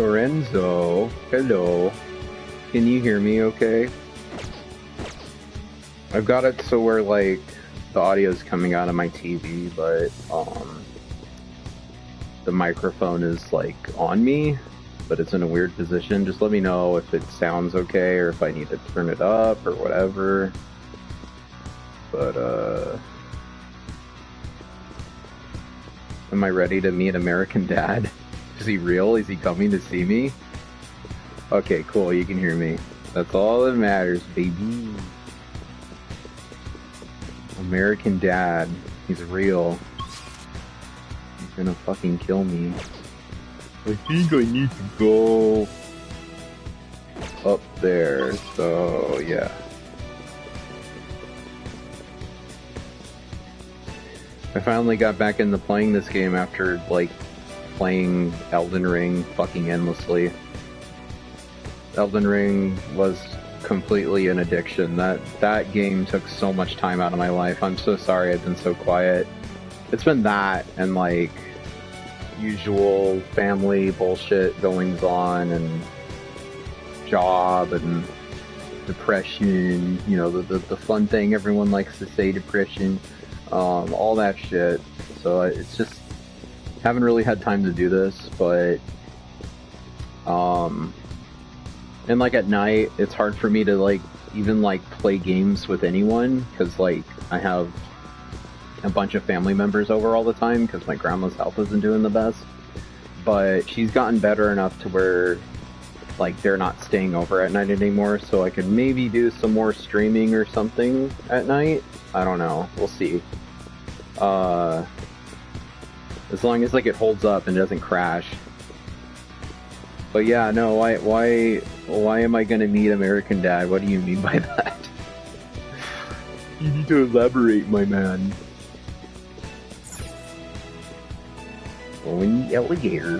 Lorenzo, hello. Can you hear me okay? I've got it so where, like, the audio is coming out of my TV, but, the microphone is, like, on me, but it's in a weird position. Just let me know if it sounds okay, or if I need to turn it up, or whatever. But, am I ready to meet American Dad? Is he real? Is he coming to see me? Okay, cool, you can hear me. That's all that matters, baby. American Dad. He's real. He's gonna fucking kill me. I think I need to go up there, so yeah. I finally got back into playing this game after, like, playing Elden Ring fucking endlessly. Elden Ring was completely an addiction. That game took so much time out of my life. I'm so sorry I've been so quiet. It's been that and, like, usual family bullshit goings on and job and depression, you know, the fun thing everyone likes to say, depression. All that shit. So it's just, haven't really had time to do this, but, and like at night, it's hard for me to like, even like play games with anyone, cause like, I have a bunch of family members over all the time, cause my grandma's health isn't doing the best, but she's gotten better enough to where, like, they're not staying over at night anymore, so I could maybe do some more streaming or something at night. I don't know. We'll see. As long as, like, it holds up and doesn't crash. But yeah, no, why am I gonna meet American Dad? What do you mean by that? You need to elaborate, my man. Oh, in the alligator.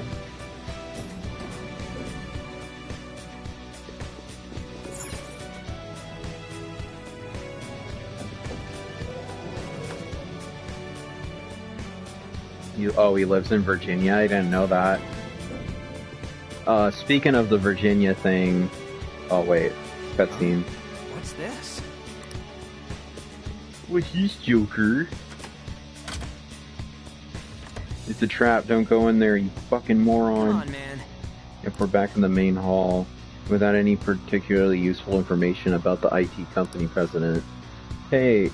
Oh, he lives in Virginia? I didn't know that. Speaking of the Virginia thing... Oh, wait. Cutscene. What's this? What's this, Joker? It's a trap. Don't go in there, you fucking moron. Come on, man. If we're back in the main hall, without any particularly useful information about the IT company president. Hey,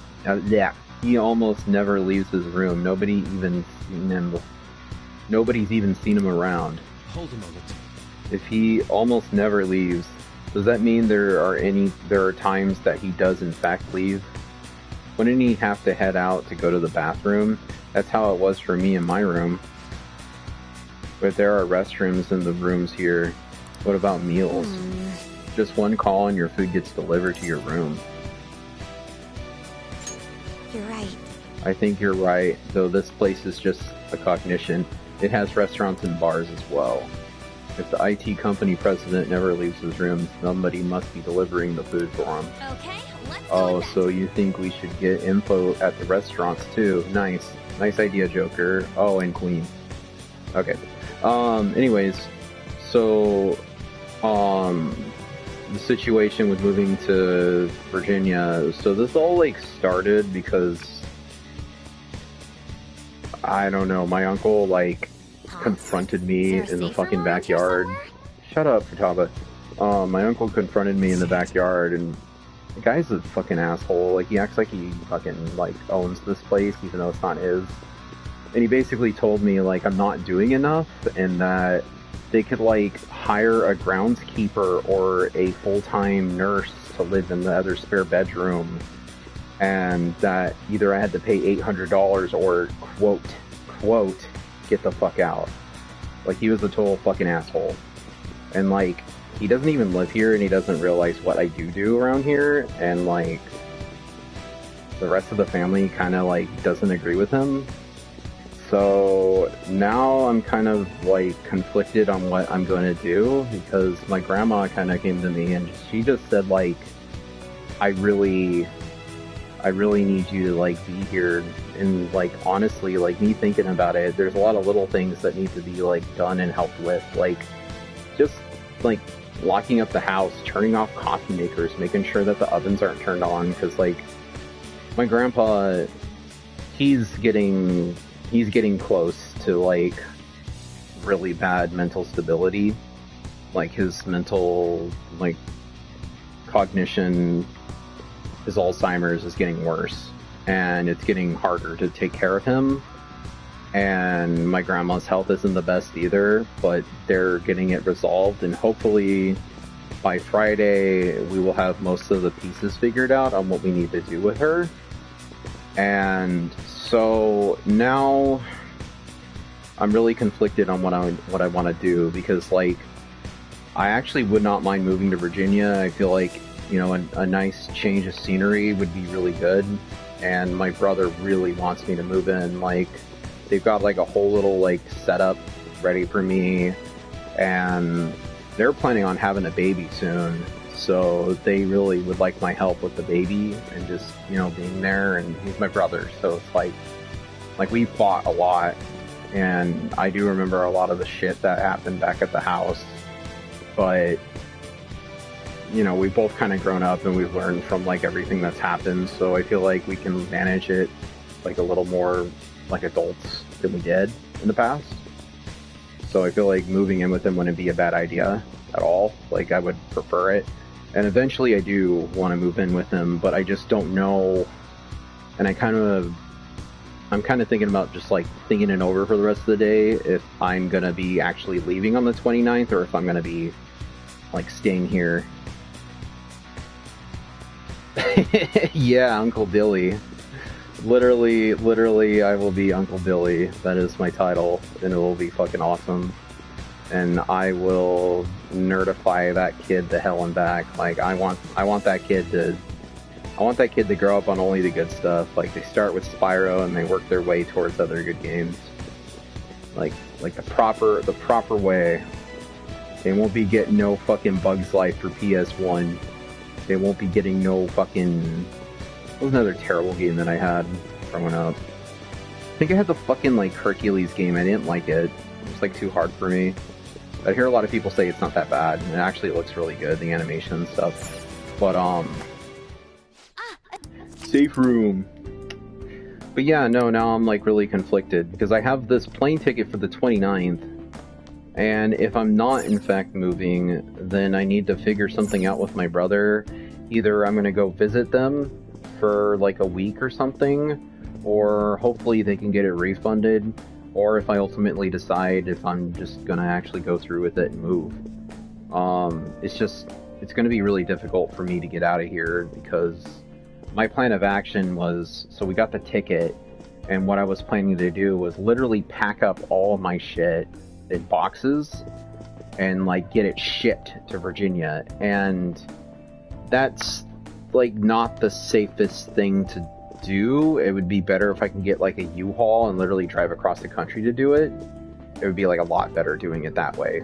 yeah. He almost never leaves his room. Nobody's even seen him around. Hold a moment. If he almost never leaves, does that mean there are times that he does in fact leave? Wouldn't he have to head out to go to the bathroom? That's how it was for me in my room. But there are restrooms in the rooms here. What about meals? Just one call and your food gets delivered to your room. You're right. I think you're right, though this place is just a cognition. It has restaurants and bars as well. If the IT company president never leaves his room, somebody must be delivering the food for him. Okay, let's Oh, so you think we should get info at the restaurants too? Nice. Nice idea, Joker. Oh, and Queen. Okay. Anyways, so, the situation with moving to Virginia, so this all, like, started because, I don't know, my uncle, like, confronted me in the fucking backyard. Shut up, Futaba. My uncle confronted me in the backyard, and the guy's a fucking asshole. Like, he acts like he fucking, like, owns this place, even though it's not his. And he basically told me, like, I'm not doing enough, and that they could, like, hire a groundskeeper or a full-time nurse to live in the other spare bedroom, and that either I had to pay $800 or, quote, get the fuck out. Like, he was a total fucking asshole. And, like, he doesn't even live here, and he doesn't realize what I do around here, and, like, the rest of the family kind of, like, doesn't agree with him. So now I'm kind of, like, conflicted on what I'm going to do, because my grandma kind of came to me and she just said, like, I really need you to, like, be here. And, like, honestly, like, me thinking about it, there's a lot of little things that need to be, like, done and helped with. Like, like locking up the house, turning off coffee makers, making sure that the ovens aren't turned on, because like my grandpa, he's getting close to like really bad mental stability. Like his mental like cognition, his Alzheimer's is getting worse, and it's getting harder to take care of him. And my grandma's health isn't the best either, but they're getting it resolved, and hopefully by Friday we will have most of the pieces figured out on what we need to do with her. And so now I'm really conflicted on what I want to do, because like I actually would not mind moving to Virginia. I feel like, you know, a nice change of scenery would be really good, and my brother really wants me to move in. Like, they've got like a whole little like setup ready for me, and they're planning on having a baby soon, so they really would like my help with the baby and just, you know, being there. And he's my brother, so it's like we fought a lot, and I do remember a lot of the shit that happened back at the house, but you know, we've both kind of grown up and we've learned from like everything that's happened, so I feel like we can manage it like a little more like adults than we did in the past. So I feel like moving in with him wouldn't be a bad idea at all. Like, I would prefer it. And eventually I do want to move in with him, but I just don't know. And I'm kind of thinking about just like thinking it over for the rest of the day, if I'm going to be actually leaving on the 29th or if I'm going to be like staying here. Yeah, Uncle Billy. Literally, I will be Uncle Billy. That is my title, and it will be fucking awesome. And I will nerdify that kid to hell and back. Like, I want that kid to grow up on only the good stuff. Like, they start with Spyro and they work their way towards other good games. Like the proper way. They won't be getting no fucking Bugs Life for PS1. They won't be getting no fucking... What was another terrible game that I had growing up? I think I had the fucking, like, Hercules game. I didn't like it. It was, like, too hard for me. I hear a lot of people say it's not that bad, and it actually looks really good, the animation and stuff. But, safe room. But yeah, no, now I'm, like, really conflicted, because I have this plane ticket for the 29th, and if I'm not, in fact, moving, then I need to figure something out with my brother. Either I'm gonna go visit them for like a week or something, or hopefully they can get it refunded, or if I ultimately decide if I'm just gonna actually go through with it and move. It's gonna be really difficult for me to get out of here, because my plan of action was, so we got the ticket, and what I was planning to do was literally pack up all of my shit in boxes and like get it shipped to Virginia, and that's like not the safest thing to do. It would be better if I can get like a U-Haul and literally drive across the country to do it. It would be like a lot better doing it that way.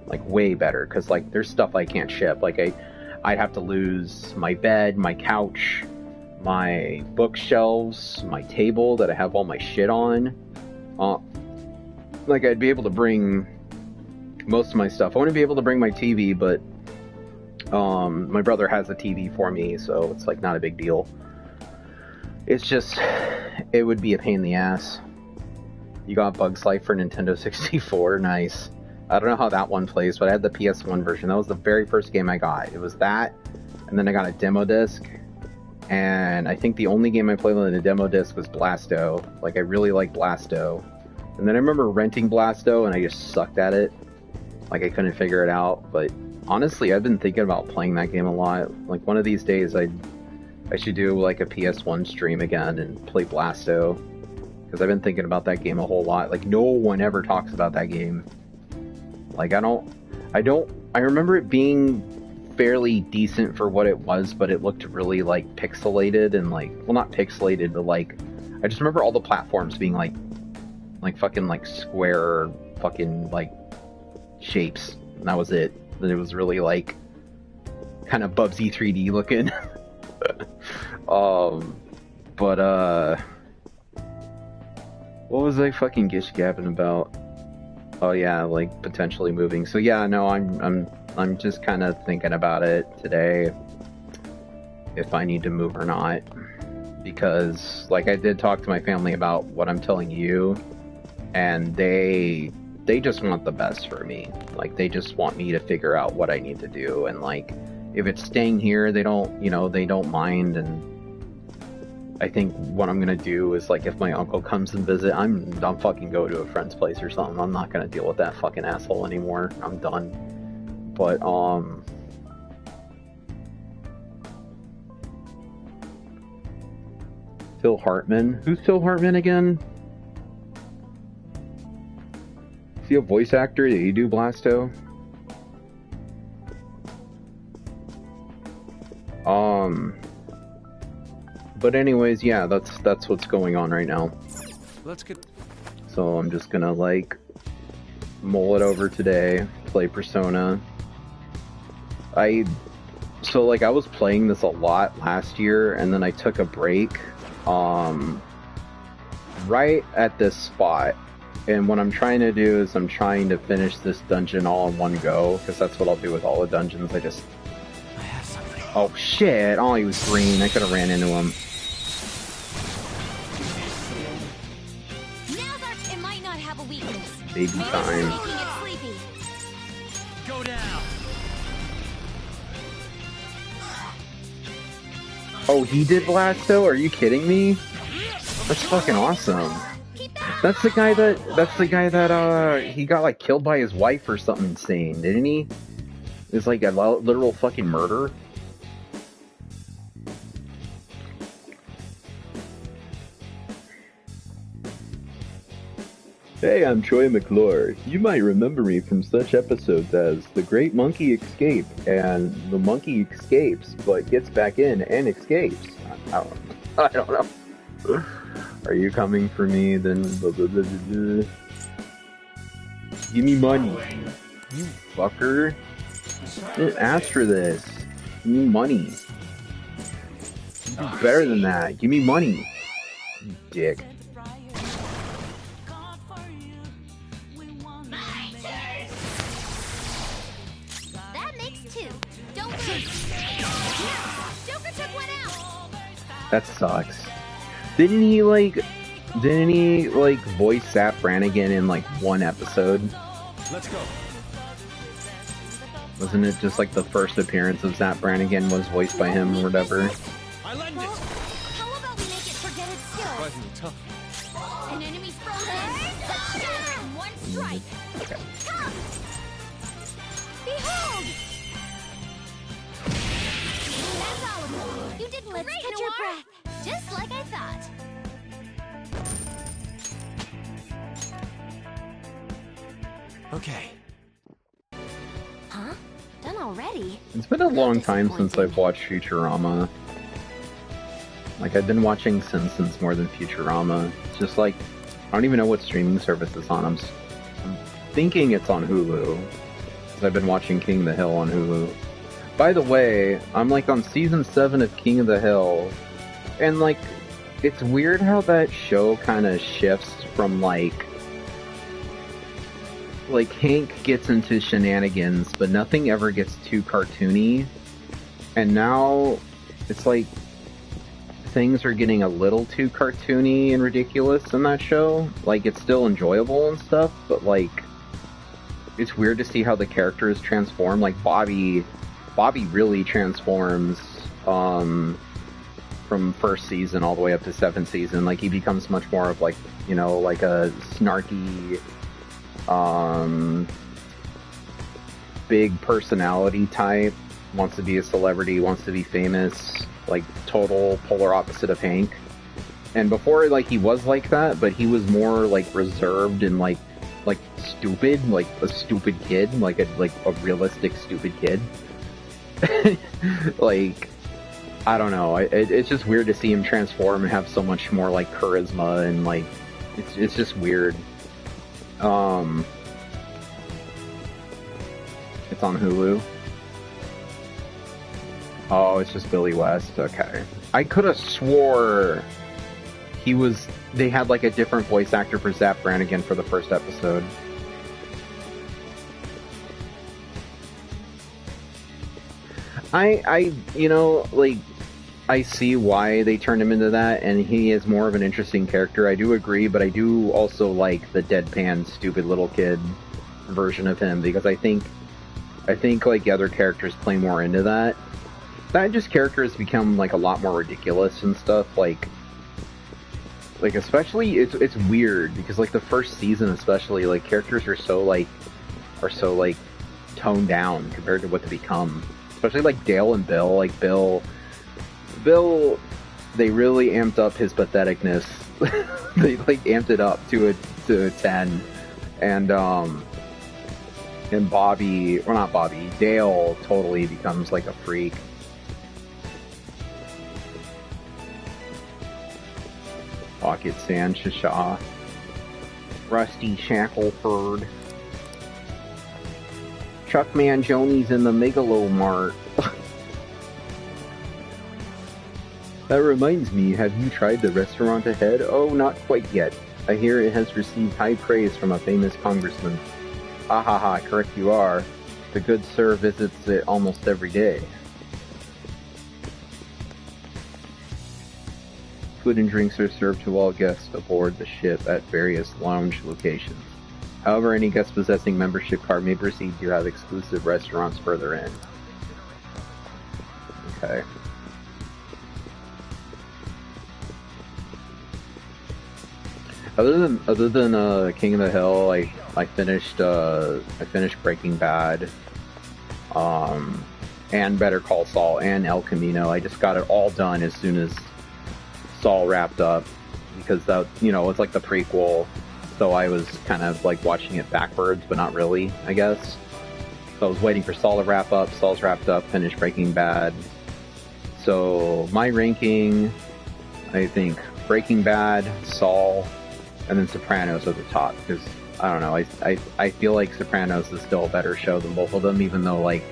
Like way better, because like there's stuff I can't ship. Like I'd have to lose my bed, my couch, my bookshelves, my table that I have all my shit on. Like I'd be able to bring most of my stuff. I wouldn't be able to bring my TV, but my brother has a TV for me, so it's like not a big deal. It's just, it would be a pain in the ass. You got Bugs Life for Nintendo 64, nice. I don't know how that one plays, but I had the PS1 version. That was the very first game I got. It was that, and then I got a demo disc, and I think the only game I played on the demo disc was Blasto. Like, I really liked Blasto. And then I remember renting Blasto, and I just sucked at it. Like, I couldn't figure it out, but honestly, I've been thinking about playing that game a lot. Like, one of these days, I should do, like, a PS1 stream again and play Blasto. Because I've been thinking about that game a whole lot. Like, no one ever talks about that game. Like, I remember it being fairly decent for what it was, but it looked really, like, pixelated and, like, well, not pixelated, but, like, I just remember all the platforms being, like fucking, like, square, fucking, like, shapes. And that was it. It was really like kind of Bubsy 3D looking. What was I fucking gish gabbing about? Oh yeah, like potentially moving. So yeah, no, I'm just kind of thinking about it today, if I need to move or not, because like I did talk to my family about what I'm telling you, and they just want the best for me. Like they just want me to figure out what I need to do, and like if it's staying here, they don't, you know, they don't mind. And I think what I'm gonna do is, like, if my uncle comes and visit, I'm fucking go to a friend's place or something. I'm not gonna deal with that fucking asshole anymore. I'm done. But Phil Hartman. Who's Phil Hartman again? Is he a voice actor? Did he do Blasto? But anyways, yeah, that's what's going on right now. Let's get. So I'm just gonna like mull it over today, play Persona. So like I was playing this a lot last year, and then I took a break right at this spot. And what I'm trying to do is I'm trying to finish this dungeon all in one go, because that's what I'll do with all the dungeons. I have something. Oh shit! Oh, he was green. I could have ran into him. It might not have a weakness. Baby time. Making it sleepy. Go down. Oh, he did Blasto? Are you kidding me? That's fucking awesome. That's the guy that he got like killed by his wife or something insane, didn't he? It's like a literal fucking murder. Hey, I'm Troy McClure. You might remember me from such episodes as The Great Monkey Escape and The Monkey Escapes, but gets back in and escapes. I don't know. Are you coming for me? Then give me money, you fucker. I didn't ask for this. Give me money. You do better than that. Give me money, you dick. That sucks. Didn't he voice Zap Brannigan in like one episode? Let's go. Wasn't it just like the first appearance of Zap Brannigan was voiced by him or whatever? I lend it. How about we make it forget its skills? Surprisingly tough. An enemy's frozen. One strike. Okay. Come. Behold. That's all of them. You did great, catch your breath. Just like I thought. Okay. Huh? Done already? It's been a long time since I've watched Futurama. Like, I've been watching Simpsons more than Futurama. It's just like, I don't even know what streaming service it's on. I'm thinking it's on Hulu, because I've been watching King of the Hill on Hulu. By the way, I'm like on season 7 of King of the Hill, and like, it's weird how that show kind of shifts from like Hank gets into shenanigans, but nothing ever gets too cartoony. And now it's like things are getting a little too cartoony and ridiculous in that show. Like, it's still enjoyable and stuff, but like, it's weird to see how the characters transform. Like Bobby really transforms from first season all the way up to 7th season. Like, he becomes much more of like, you know, like a snarky big personality type, wants to be a celebrity, wants to be famous, like total polar opposite of Hank. And before, like, he was like that, but he was more like reserved and like stupid, like a stupid kid, like a realistic stupid kid. Like, I don't know, it's just weird to see him transform and have so much more like charisma, and like it's just weird. It's on Hulu. Oh, it's just Billy West. Okay. I could have swore they had like a different voice actor for Zap Brannigan for the first episode. You know, like, I see why they turned him into that, and he is more of an interesting character. I do agree, but I do also like the deadpan, stupid little kid version of him, because I think like the other characters play more into that. That just character has become like a lot more ridiculous and stuff. Like especially it's weird because like the first season especially, like characters are so like toned down compared to what they become. Especially like Dale and Bill. Like Bill, they really amped up his patheticness. They like amped it up to a 10, and Bobby, or not Bobby, Dale totally becomes like a freak. Pocket Sand Shisha. Rusty Shackleford. Chuck Mangioni's in the Megalomart. That reminds me, have you tried the restaurant ahead? Oh, not quite yet. I hear it has received high praise from a famous congressman. Ha ha ha, correct you are. The good sir visits it almost every day. Food and drinks are served to all guests aboard the ship at various lounge locations. However, any guest possessing membership card may proceed to have exclusive restaurants further in. Okay. Other than King of the Hill, I finished Breaking Bad, and Better Call Saul and El Camino. I just got it all done as soon as Saul wrapped up, because that, you know, it's like the prequel, so I was kind of like watching it backwards, but not really, I guess. So I was waiting for Saul to wrap up. Saul's wrapped up, finished Breaking Bad. So my ranking, I think Breaking Bad, Saul, and then Sopranos at the top, because I don't know, I feel like Sopranos is still a better show than both of them, even though like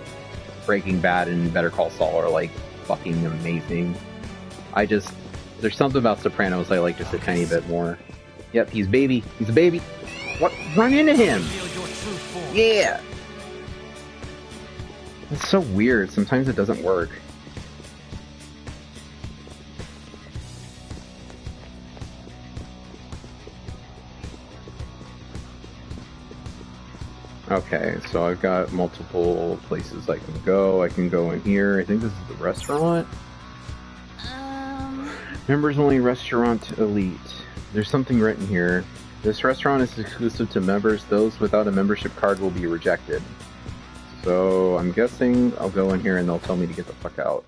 Breaking Bad and Better Call Saul are like fucking amazing. There's something about Sopranos I like just a tiny bit more. Yep, he's a baby. What? Run into him! Yeah! It's so weird, sometimes it doesn't work. Okay, so I've got multiple places I can go. I can go in here. I think this is the restaurant. Members only restaurant elite. There's something written here. This restaurant is exclusive to members. Those without a membership card will be rejected. So I'm guessing I'll go in here and they'll tell me to get the fuck out.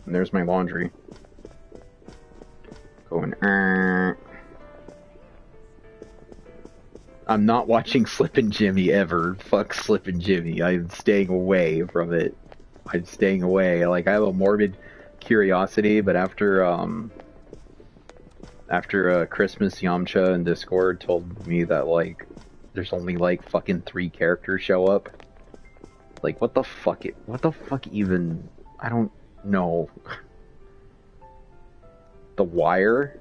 And there's my laundry. Going. I'm not watching Slippin' Jimmy ever. Fuck Slippin' Jimmy. I'm staying away from it. I'm staying away. Like, I have a morbid curiosity, but after Christmas, Yamcha in Discord told me that, like, there's only, like, fucking 3 characters show up. Like, what the fuck even? I don't know. The Wire?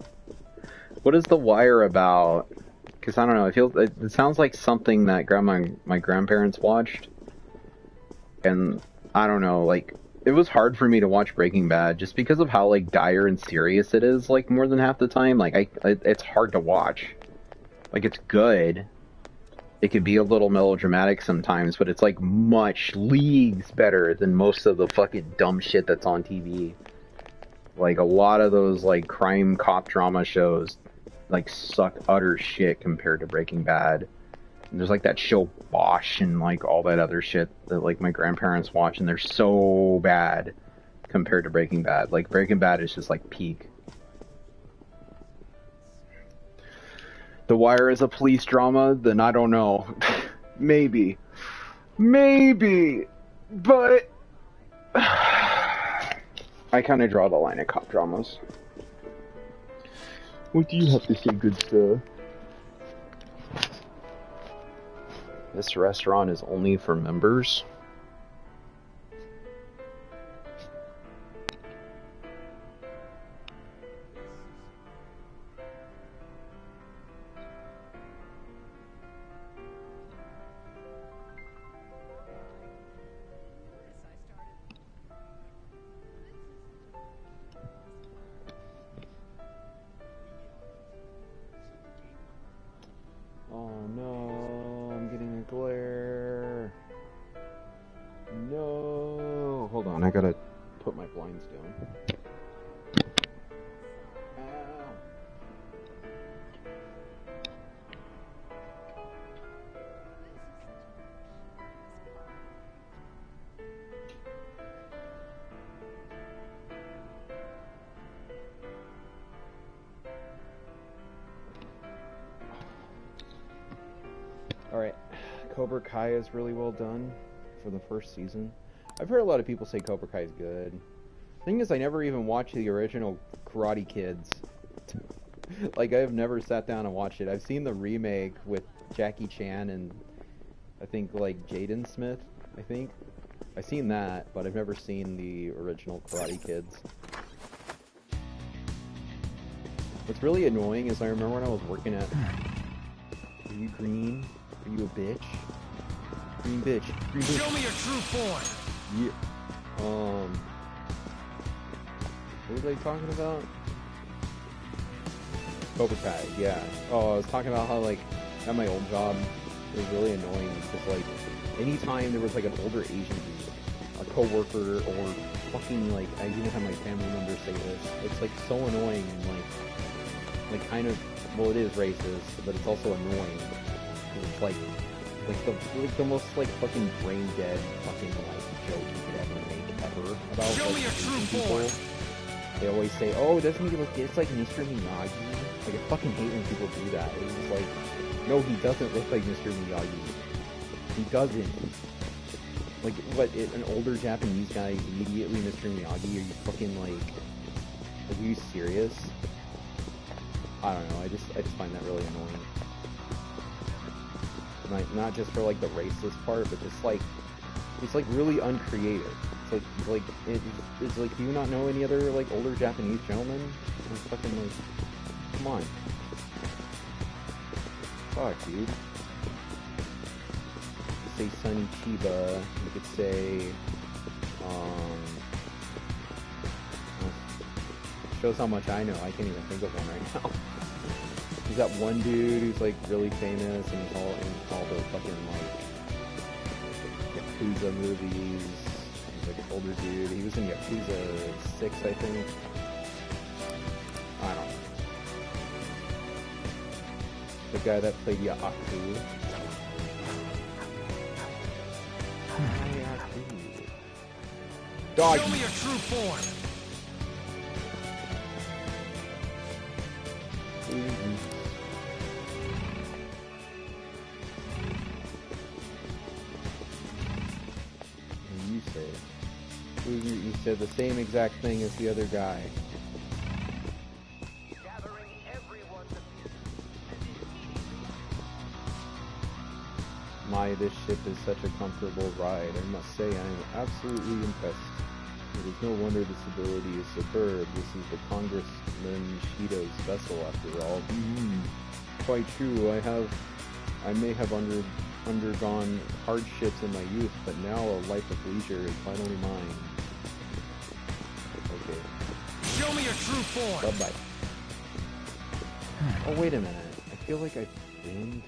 What is The Wire about? Because I don't know, it sounds like something that my grandparents watched, and I don't know, like, it was hard for me to watch Breaking Bad just because of how like dire and serious it is, like more than half the time. Like it's hard to watch. Like, it's good. It can be a little melodramatic sometimes, but it's like much leagues better than most of the fucking dumb shit that's on TV. Like, a lot of those like crime cop drama shows like suck utter shit compared to Breaking Bad. And there's like that show Bosch and like all that other shit that like my grandparents watch, and they're so bad compared to Breaking Bad. Like, Breaking Bad is just like peak. The Wire is a police drama, then I don't know. Maybe, but I kind of draw the line at cop dramas. What do you have to say, good sir? This restaurant is only for members. Hold on, I gotta put my blinds down. Alright, Cobra Kai is really well done for the first season. I've heard a lot of people say Cobra Kai is good. Thing is, I never even watched the original Karate Kids. Like, I have never sat down and watched it. I've seen the remake with Jackie Chan and I think, like, Jaden Smith, I think. I've seen that, but I've never seen the original Karate Kids. What's really annoying is I remember when I was working at... Are you green? Are you a bitch? Green bitch. Green bitch. Show me your true form! Yeah. What was I talking about? Cobra Kai, yeah. Oh, I was talking about how, like, at my old job, it was really annoying because, like, anytime there was, like, an older Asian dude, a coworker, or fucking, like, I even have my family members say this, it's, like, so annoying and, like, kind of, well, it is racist, but it's also annoying. It's, like the most, like, fucking brain-dead fucking, like, joke you could ever make ever about, Show like, me your Asian true people. form. They always say, oh, doesn't he look just like Mr. Miyagi? Like, I fucking hate when people do that. It's just like, no, he doesn't look like Mr. Miyagi. He doesn't. Like, what, an older Japanese guy is immediately Mr. Miyagi? Are you fucking, like, are you serious? I don't know, I just find that really annoying. Like, not just for, like, the racist part, but just, like, it's, like, really uncreative. It's like, do you not know any other, like, older Japanese gentlemen? It's fucking, like, come on. Fuck, dude. You could say Sonny Chiba, you could say, shows how much I know, I can't even think of one right now. He's got one dude who's, like, really famous, and he's all in all the fucking, like, Yakuza movies. Like an older dude. He was in Yakuza 6, I think. I don't know. The guy that played Yaku. Dog. Show me your true form! You say. You said the same exact thing as the other guy. My, this ship is such a comfortable ride. I must say I am absolutely impressed. It is no wonder this ability is superb. This is the Congressman Shido's vessel after all. Quite true. I may have undergone hardships in my youth, but now a life of leisure is finally mine. Okay. Show me your true form! Bye-bye. Oh, wait a minute. I feel like I've been here.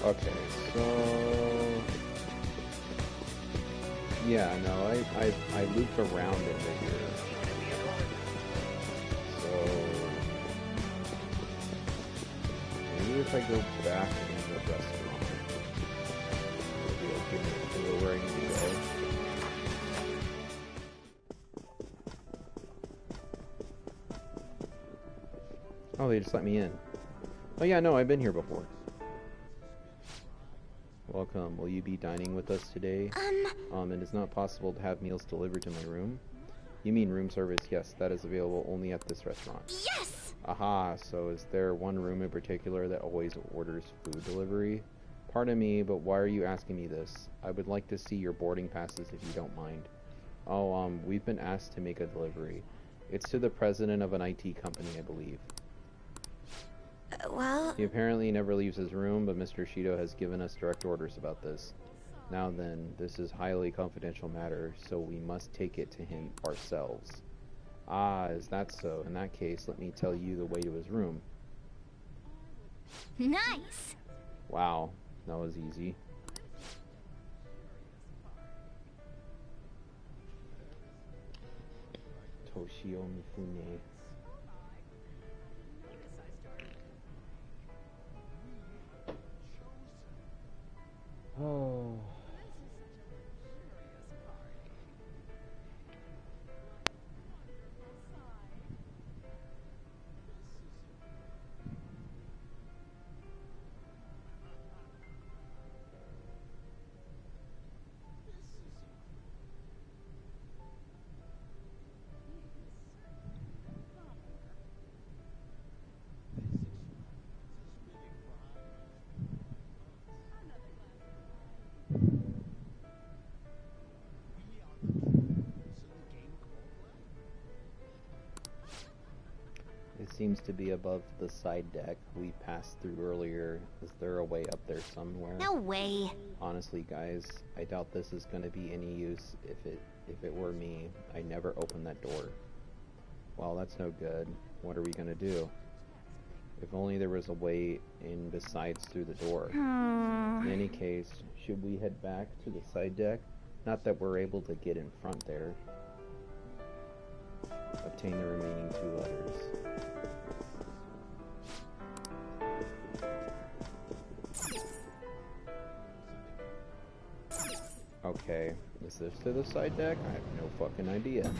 Okay, so... Yeah, no, I looped around over here. So... maybe if I go back in the restaurant, maybe I'll give me a clue where I need to go. Oh, they just let me in. Oh yeah, no, I've been here before. Welcome. Will you be dining with us today? It is not possible to have meals delivered to my room. You mean room service? Yes, that is available only at this restaurant. Yes! Aha, so is there one room in particular that always orders food delivery? Pardon me, but why are you asking me this? I would like to see your boarding passes if you don't mind. Oh, we've been asked to make a delivery. It's to the president of an IT company, I believe. Well... He apparently never leaves his room, but Mr. Shido has given us direct orders about this. Now then, this is highly confidential matter, so we must take it to him ourselves. Ah, is that so? In that case, let me tell you the way to his room. Nice! Wow, that was easy. Toshio Mifune. Oh. It seems to be above the side deck we passed through earlier. Is there a way up there somewhere? No way. Honestly, guys, I doubt this is going to be any use. If it were me, I never opened that door. Well, that's no good. What are we going to do? If only there was a way in besides through the door. In any case, should we head back to the side deck? Not that we're able to get in front there. Obtain the remaining 2 letters. Okay, is this to the side deck? I have no fucking idea.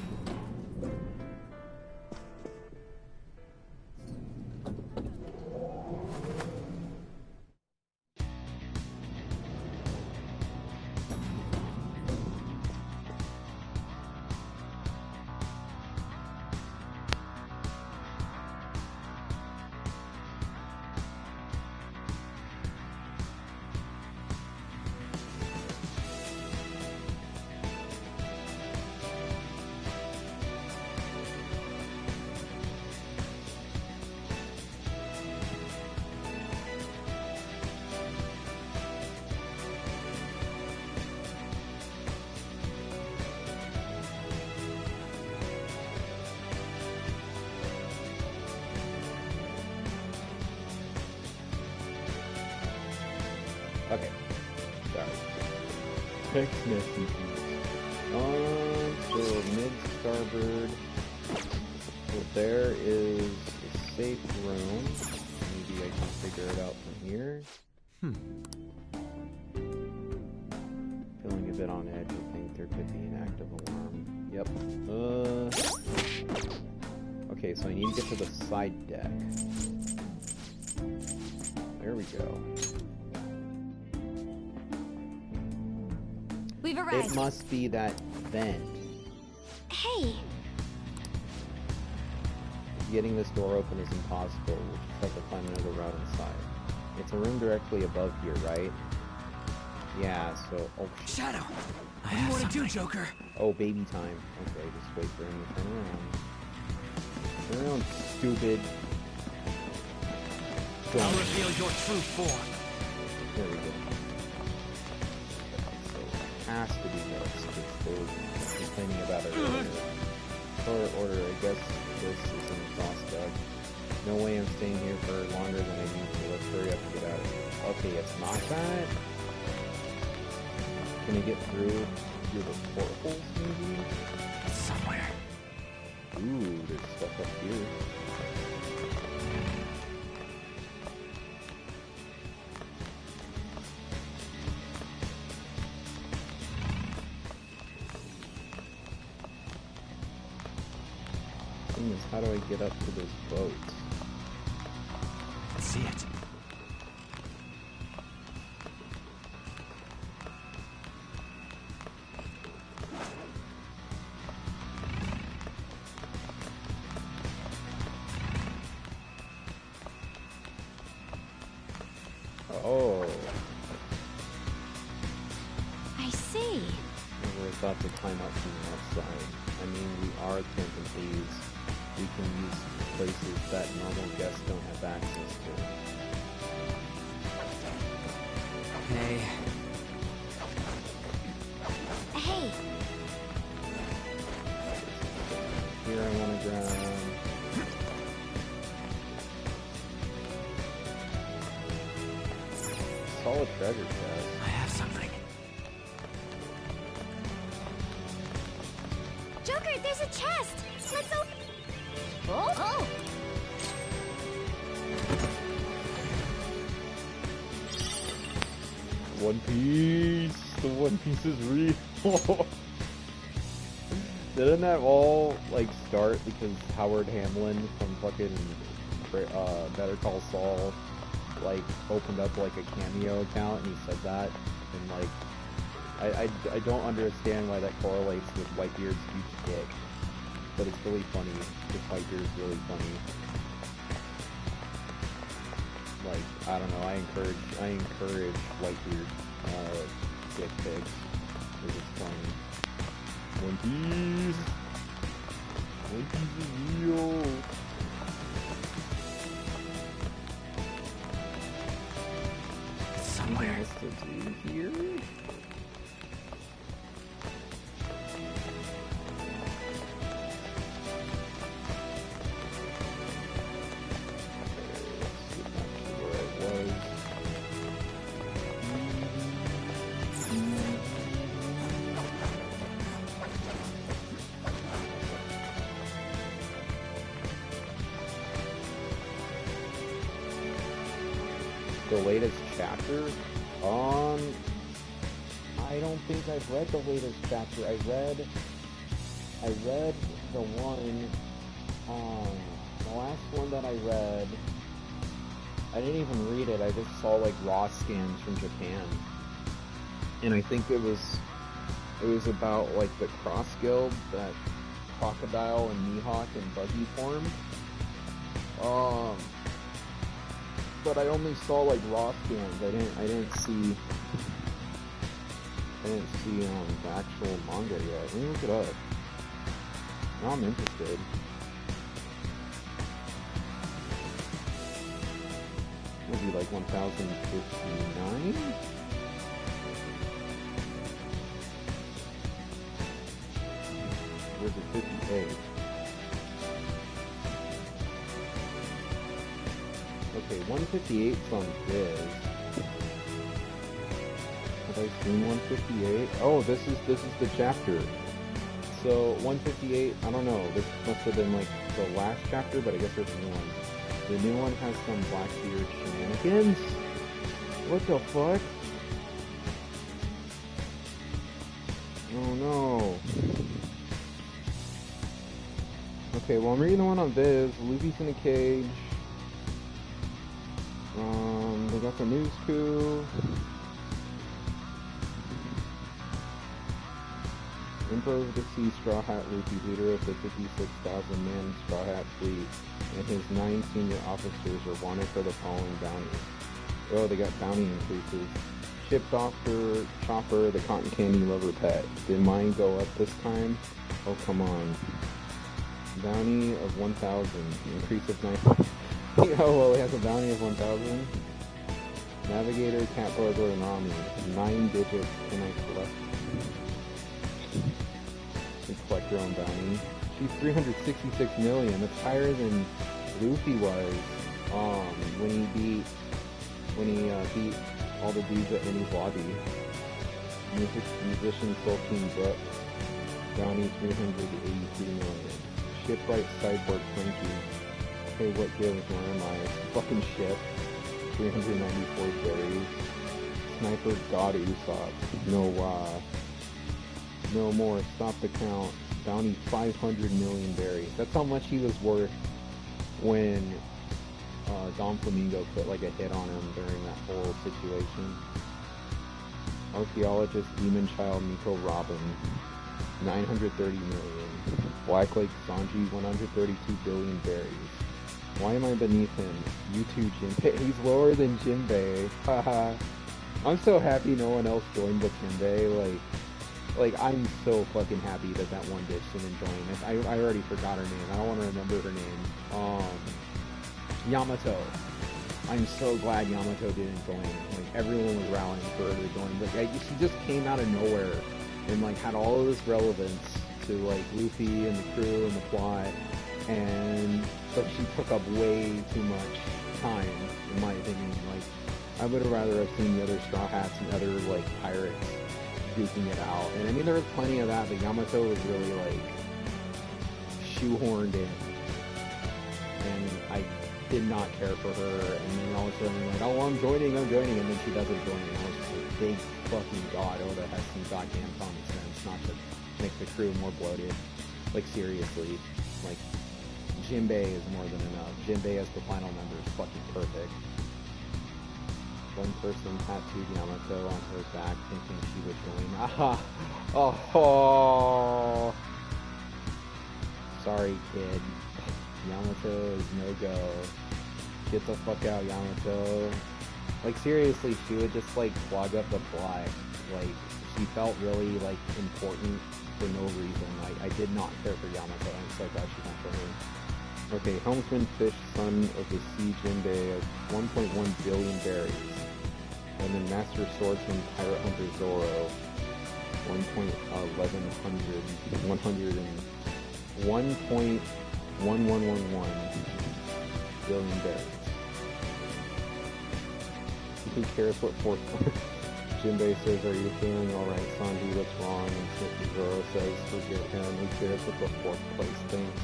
Okay, sorry. Text messages. So mid-starboard. So there is a safe room. Maybe I can figure it out from here. Feeling a bit on edge. I think there could be an active alarm. Yep. Okay, so I need to get to the side deck. There we go. We've arrived. It must be that vent. Hey! Getting this door open is impossible. We'll just have to find another route inside. It's a room directly above here, right? Yeah, so... Oh, Shadow! What do you want to do, Joker? Oh, baby time. Okay, just wait for him to turn around. Turn around, stupid. I'll reveal your true form. There we go. So it has to be this, because they were complaining about it earlier. Order, I guess this is an exhaust duct. No way I'm staying here for longer than I need to. Let's hurry up and get out of here. Okay, it's not that. Can I get through the portholes, maybe? Somewhere. Ooh, there's stuff up here. Thing is, how do I get up to this boat? Let's see it. Oh. I see. Never thought to climb up from the outside. I mean, we are camping thieves. We can use places that normal guests don't have access to. Hey. Hey! Here I want to treasure chest. I have something. Joker, there's a chest. Let's open. Oh. One Piece. The One Piece is real. Didn't that all like start because Howard Hamlin from fucking Better Call Saul like opened up like a Cameo account and he said that, and like I don't understand why that correlates with Whitebeard's huge dick, but it's really funny because Whitebeard's really funny. Like, I don't know, I encourage Whitebeard dick pics because it's funny. One Piece is real. Somewhere. Anything else to do here? The latest chapter? I don't think I've read the latest chapter. I read the one, the last one that I read, I didn't even read it, I just saw like raw scans from Japan. And I think it was about like the Cross Guild, that Crocodile and Mihawk and Buggy formed. But I only saw like raw scans. I didn't see the actual manga yet. Let me look it up. Now I'm interested. It'll be like 1059? Where's it 58? Okay, 158 on Viz. Have I seen 158? Oh, this is the chapter. So 158, I don't know. This must have been like the last chapter, but I guess there's a new one. The new one has some Blackbeard shenanigans. What the fuck? Oh no. Okay, well I'm reading the one on Viz. Luffy's in a cage. They got the news coup. Emperor of the Sea, Straw Hat Luffy, leader of the 56,000-man Straw Hat fleet, and his 9 senior officers are wanted for the following bounties. Oh, they got bounty increases. Ship Doctor, Chopper, the cotton candy lover pet. Did mine go up this time? Oh, come on. Bounty of 1,000. Increase of 9. Oh, well, it has a bounty of 1,000. Navigator, Cat Burglar, and Nami. 9 digits can I collect? You can collect your own bounty. She's 366 million. That's higher than Luffy was when he beat all the dudes at Minnie's Lobby. Musician Soul King Brook. Bounty 383 million. Shipwright Cyborg Frankie. Hey, what gives? Where am I? Fucking ship. 394 berries. Sniper God Usopp. No more. Stop the count. Bounty 500 million berries. That's how much he was worth when Don Flamingo put like a hit on him during that whole situation. Archaeologist Demon Child Nico Robin. 930 million. Black Lake Sanji 132 billion berries. Why am I beneath him? You too, Jinbei. He's lower than Jinbei. Haha. I'm so happy no one else joined but Jinbei. Like I'm so fucking happy that one bitch didn't join. I already forgot her name. I don't want to remember her name. Yamato. I'm so glad Yamato didn't join. Like everyone was rallying for her to join, but she just came out of nowhere and like had all of this relevance to like Luffy and the crew and the plot, and but she took up way too much time, in my opinion. Like I would have rather have seen the other Straw Hats and other, like, pirates duking it out. And I mean, there was plenty of that, but Yamato was really, like, shoehorned in. And I did not care for her, and then all of a sudden, I'm like, oh, I'm joining, and then she doesn't join, and I was just like, thank fucking God, Oda has some goddamn common sense, not to make the crew more bloated. Like, seriously. Like, Jinbei is more than enough. Jinbei as the final member is fucking perfect. One person tattooed Yamato on her back thinking she would join. Aha! Oh! Sorry, kid. Yamato is no go. Get the fuck out, Yamato. Like, seriously, she would just, like, clog up the plot. Like, she felt really, like, important for no reason. I did not care for Yamato. I'm so glad she went for her. Okay, Helmsman Fish, son of the sea Jinbei, of 1.1 billion berries. And then Master Swordsman Pirate Hunter Zoro, 1.1111 billion berries. Who cares what fourth Jinbei says, are you feeling alright, Sanji, what's wrong? And Zoro says, forget him, who cares what the fourth place thinks?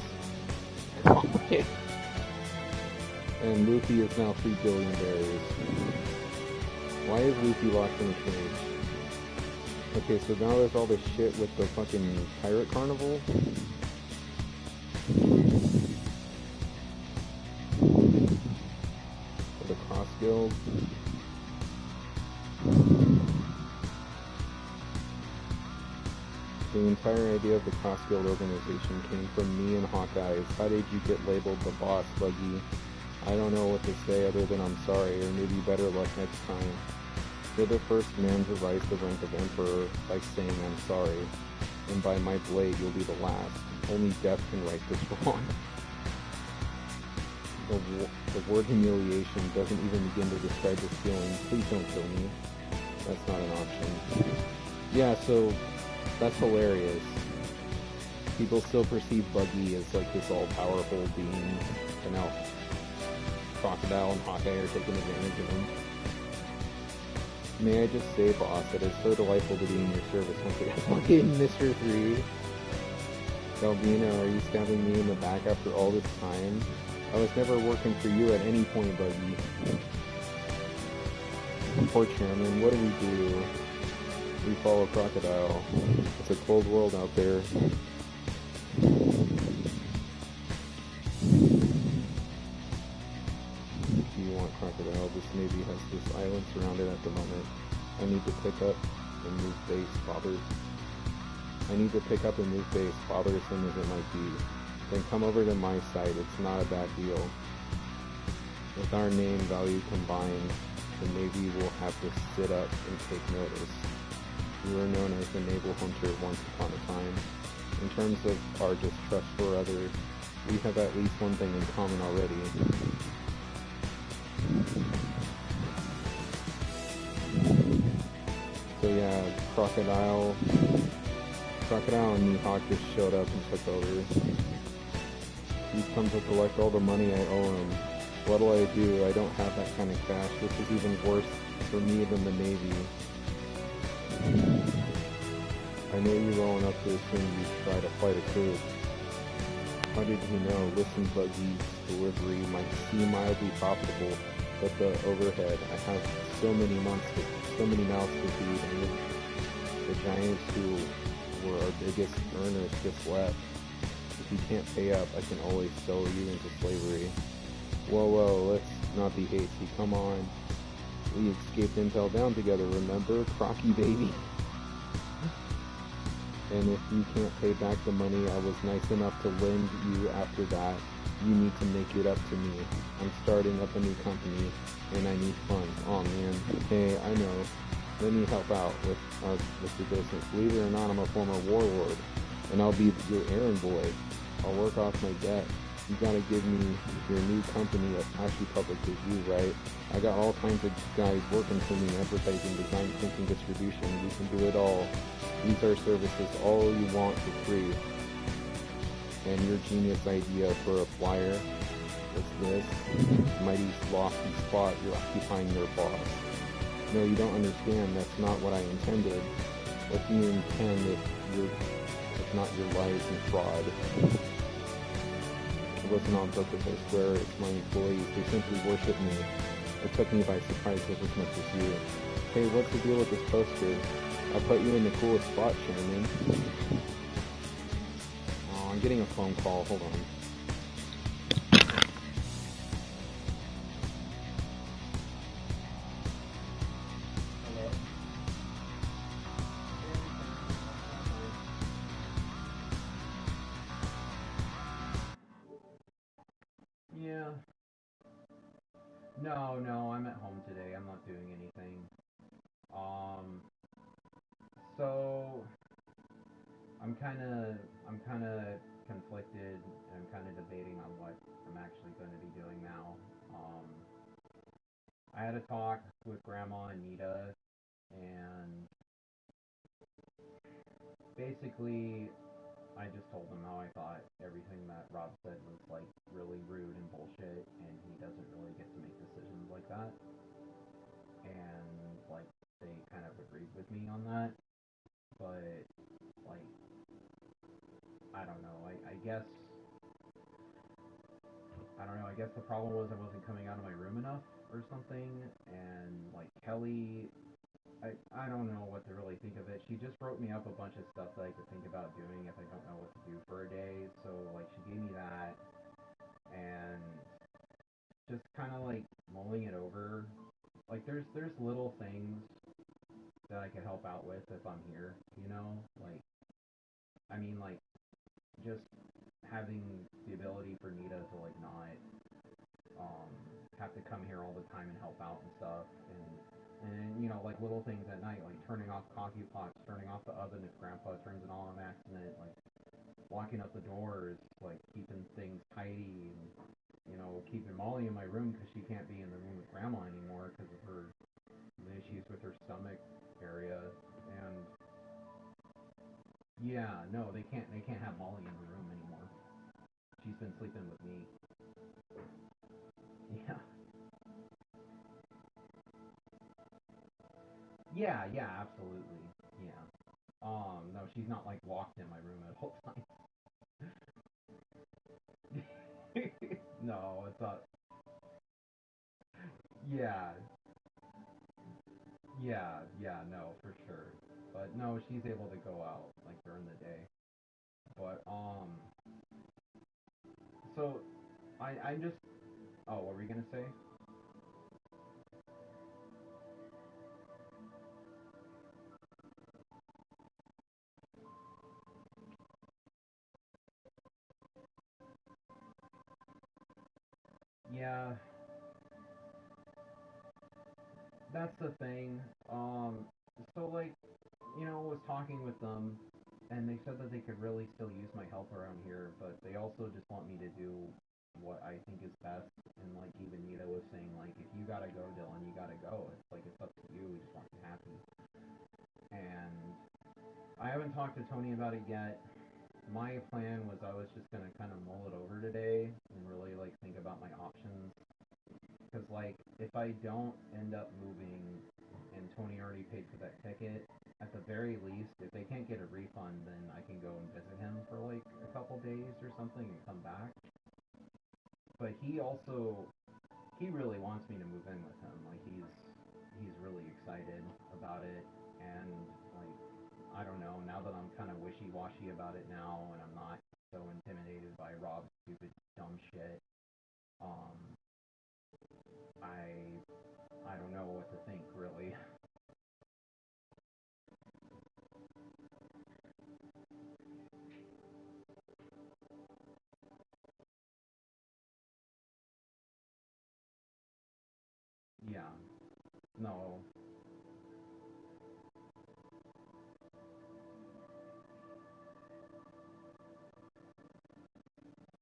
And Luffy is now 3 billion berries. Why is Luffy locked in a cage? Okay, so now there's all this shit with the fucking pirate carnival. The Cross Guild. The entire idea of the Cross Guild organization came from me and Hawkeye. How did you get labeled the boss, Buggy? I don't know what to say other than I'm sorry, or maybe better luck next time. You're the first man to rise the rank of Emperor by saying I'm sorry, and by my blade you'll be the last. Only death can right this wrong. The word humiliation doesn't even begin to describe this feeling. Please don't kill me. That's not an option. Yeah, so that's hilarious. People still perceive Buggy as like this all-powerful being, and now Crocodile and Hawkeye are taking advantage of him. May I just say, boss, that it's so delightful to be in your service once again. Fucking Mr. 3. Galvina, are you stabbing me in the back after all this time? I was never working for you at any point, Buggy. Poor Chairman, what do we do? We follow Crocodile. It's a cold world out there. Do you want Crocodile? This Navy has this island surrounded at the moment. I need to pick up and move base, bother as soon as it might be. Then come over to my side, it's not a bad deal. With our name value combined, the Navy will have to sit up and take notice. We were known as the Naval Hunter once upon a time. In terms of our distrust for others, we have at least one thing in common already. So yeah, Crocodile and Mihawk just showed up and took over. He's come to collect all the money I owe him. What'll I do? I don't have that kind of cash. This is even worse for me than the Navy. I know you well enough to assume you'd try to fight a coup. How did he know? Listen, Buggy's delivery might seem mildly profitable, but the overhead, I have so many mouths to feed, and the giants who were our biggest earners just left. If you can't pay up, I can always sell you into slavery. Whoa, let's not be hasty, come on. We escaped Intel Down together, remember? Crocky baby. And if you can't pay back the money I was nice enough to lend you after that, you need to make it up to me. I'm starting up a new company, and I need funds. Aw man. Hey, I know. Let me help out with the business. Believe it or not, I'm a former warlord, and I'll be your errand boy. I'll work off my debt. You gotta give me your new company at Ashi Public Review, right? I got all kinds of guys working for me, advertising, design, printing, distribution. We can do it all. These are services all you want for free. And your genius idea for a flyer is this. Mighty lofty spot you're occupying your boss. No, you don't understand. That's not what I intended. What do you intend if not your lies and fraud? It wasn't on purpose, I swear. It's my employees. They simply worship me. It took me by surprise just as much as you. Hey, what's the deal with this poster? I put you in the coolest spot, Sherman. Oh, I'm getting a phone call. Hold on. Hello? Yeah. No, I'm at home today. I'm not doing anything. So I'm kinda conflicted, and I'm kinda debating on what I'm actually gonna be doing now. Um, I had a talk with Grandma and Nita, and basically I just told them how I thought everything that Rob said was like really rude and bullshit, and he doesn't really get to make decisions like that. And like they kind of agreed with me on that, but like I don't know. I don't know. I guess the problem was I wasn't coming out of my room enough or something, and like Kelly. I don't know what to really think of it. She just wrote me up a bunch of stuff that I could think about doing if I don't know what to do for a day. So like she gave me that, and just kind of like mulling it over. Like there's little things that I could help out with if I'm here, you know? Like I mean like just having the ability for Nita to like not um have to come here all the time and help out and stuff, and you know like little things at night like turning off coffee pots, turning off the oven if Grandpa turns it on accident, like locking up the doors, like keeping things tidy, and you know keeping Molly in my room because she can't be in the room with Grandma anymore because of her the issues with her stomach area. And yeah, no, they can't have Molly in the room anymore. She's been sleeping with me. Yeah. Yeah, absolutely. Yeah. No, she's not like locked in my room at all times. No, it's not. Yeah, no, for sure. But no, she's able to go out like during the day. But so I just oh, what were you gonna say? Yeah, that's the thing. So like was talking with them, and they said that they could really still use my help around here, but they also just want me to do what I think is best. And like even Nita was saying, like if you gotta go, Dylan, you gotta go. It's like it's up to you. We just want you happy. And I haven't talked to Tony about it yet. My plan was I was just gonna kind of mull it over today and really like think about my options. Because like if I don't end up moving, and Tony already paid for that ticket, at the very least, if they can't get a refund, then I can go and visit him for like a couple days or something and come back. But he really wants me to move in with him. Like he's really excited about it, and like I don't know. Now that I'm kind of wishy washy about it now, and I'm not so intimidated by Rob's stupid dumb shit, um, I don't know what to think really. Yeah, no,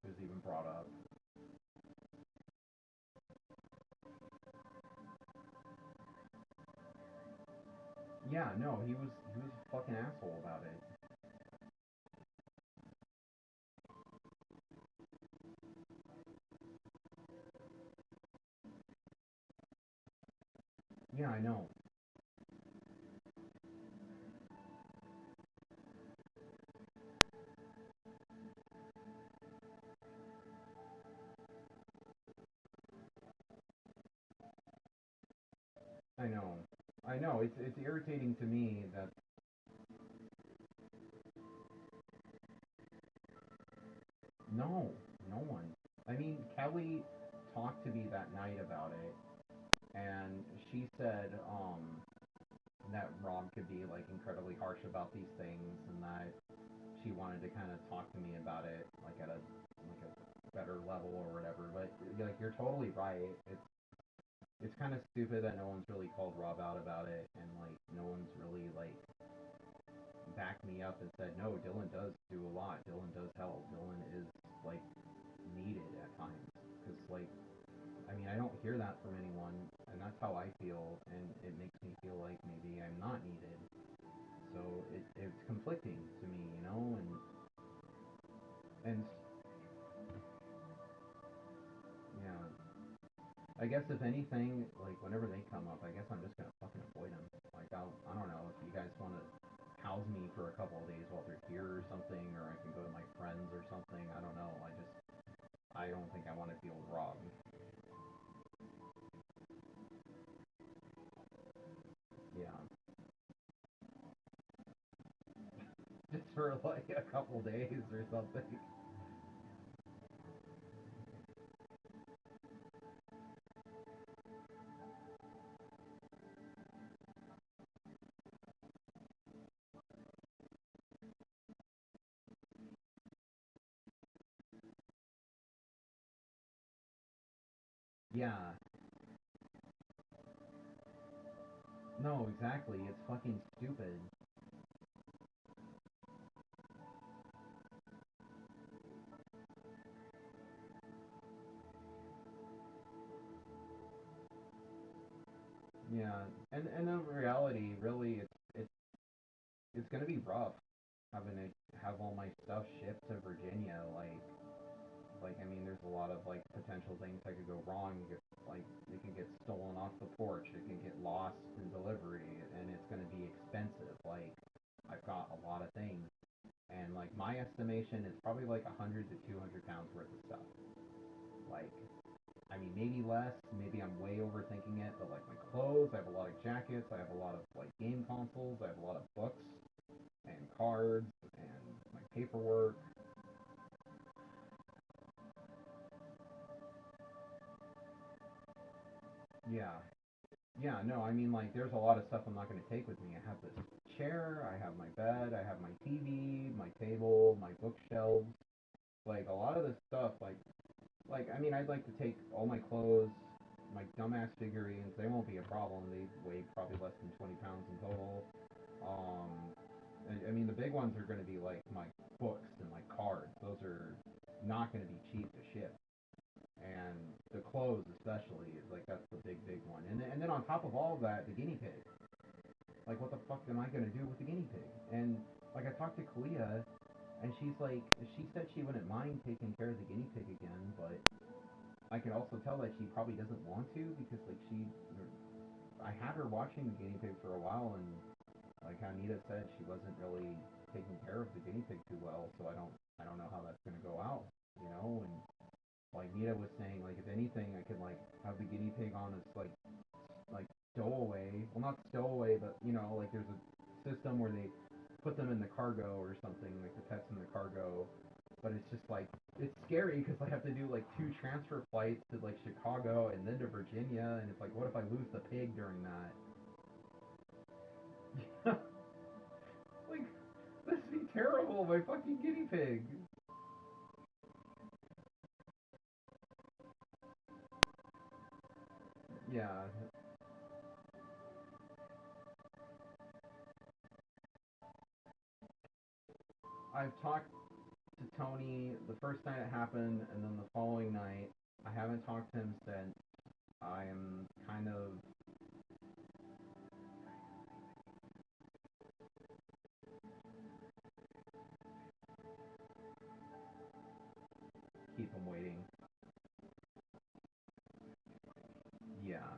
it was even brought up. Yeah, no, he was a fucking asshole about it. Yeah, I know. I know. I know. It's irritating to me that no, no one. I mean, Kelly talked to me that night about it, and she said that Rob could be like incredibly harsh about these things, and that she wanted to kind of talk to me about it like at a better level or whatever. But like you're totally right. It's kind of stupid that no one's really called Rob out about it, and like no one's really like backed me up and said no. Dylan does do a lot. Dylan does help. Dylan is like needed at times because like I mean I don't hear that from anyone, and that's how I feel, and it makes me feel like maybe I'm not needed. So it's conflicting to me, you know, and yeah, I guess if anything, like whenever they come up, I guess I'm just gonna fucking avoid them. Like I don't know if you guys want to house me for a couple of days while they're here or something, or I can go to my friends or something. I don't know. I don't think I want to deal with Rob. Yeah, just for like a couple days or something. Yeah, no, exactly. It's fucking stupid. Yeah, and in reality, really, it's gonna be rough having to have all my stuff shipped to Virginia. Like I mean, there's a lot of like potential things that could go wrong. Like it can get stolen off the porch. It can get lost in delivery, and it's gonna be expensive. Like I've got a lot of things, and like my estimation is probably like 100 to 200 pounds worth of stuff. Like I mean, maybe less. Maybe I'm way overthinking it. But like my clothes, I have a lot of jackets. I have a lot of like game consoles. I have a lot of books and cards and my paperwork. Yeah, yeah. No, I mean like there's a lot of stuff I'm not going to take with me. I have this chair. I have my bed. I have my TV, my table, my bookshelves. Like a lot of this stuff. Like I mean, I'd like to take all my clothes, my dumbass figurines. They won't be a problem. They weigh probably less than 20 pounds in total. Um, I mean, the big ones are going to be like my books and my cards. Those are not going to be cheap to ship. And the clothes, especially, is like that's the big one. And then on top of all of that, the guinea pig. Like, what the fuck am I going to do with the guinea pig? And like, I talked to Kalia, and she said she wouldn't mind taking care of the guinea pig again, but I can also tell that she probably doesn't want to because like I had her watching the guinea pig for a while, and like Anita said, she wasn't really taking care of the guinea pig too well. So I don't know how that's gonna go out, you know. And like Nita was saying, like if anything, I could like have the guinea pig on its like stowaway. Well, not stowaway, but you know, like there's a system where they put them in the cargo or something, like the pets in the cargo. But it's just like it's scary because I have to do like two transfer flights to like Chicago and then to Virginia, and it's like, what if I lose the pig during that? Like, this would be terrible. My fucking guinea pig. Yeah, I've talked to Tony the first night it happened, and then the following night. I haven't talked to him since. I am kind of keep him waiting. Yeah,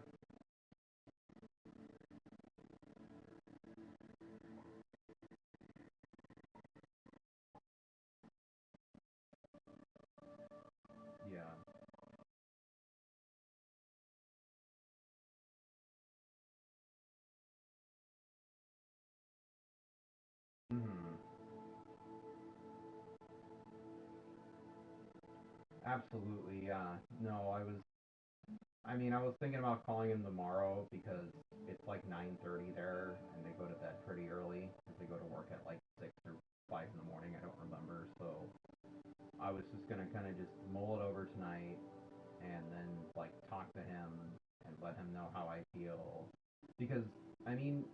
yeah. Absolutely, yeah. No, I mean, I was thinking about calling him tomorrow because it's like 9:30 there, and they go to bed pretty early because they go to work at like 6 or 5 in the morning. I don't remember. So I was just gonna kind of just mull it over tonight, and then like talk to him and let him know how I feel. Because I mean,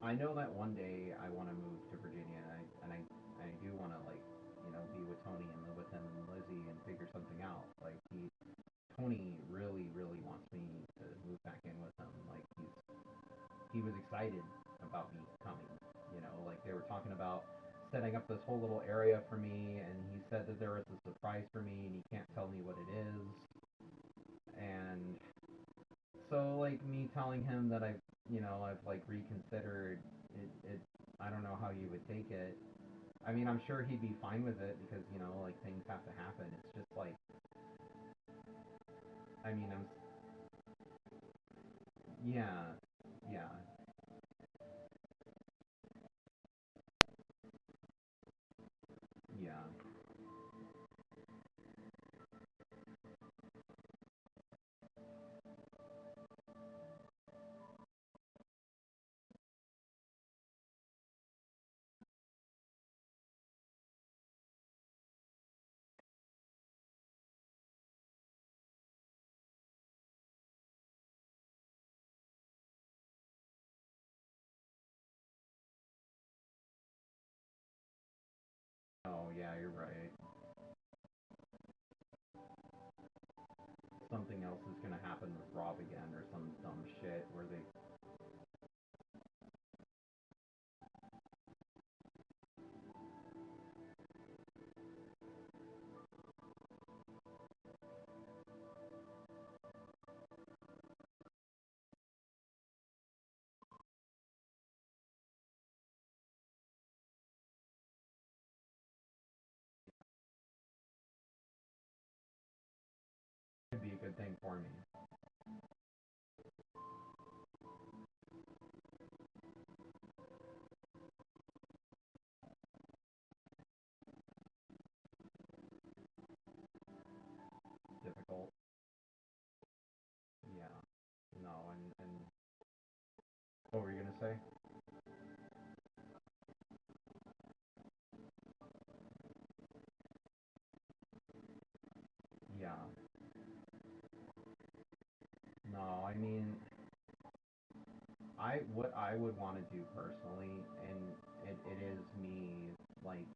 I know that one day I want to move to Virginia, and I do want to like be with Tony and live with him and Lizzie and figure something out. Like Tony really wants me to move back in with him. Like he was excited about me coming. Like they were talking about setting up this whole little area for me, and he said that there was a surprise for me, and he can't tell me what it is. And so like me telling him that I've like reconsidered it. I don't know how you would take it. I mean, I'm sure he'd be fine with it because like things have to happen. It's just like, I mean, yeah, yeah, yeah. Oh yeah, you're right. Something else is gonna happen with Rob again, or some dumb shit where they could be a good thing for me. Difficult. Yeah. No, and what were you gonna say? Yeah. No, I mean, what I would want to do personally, and it is me, like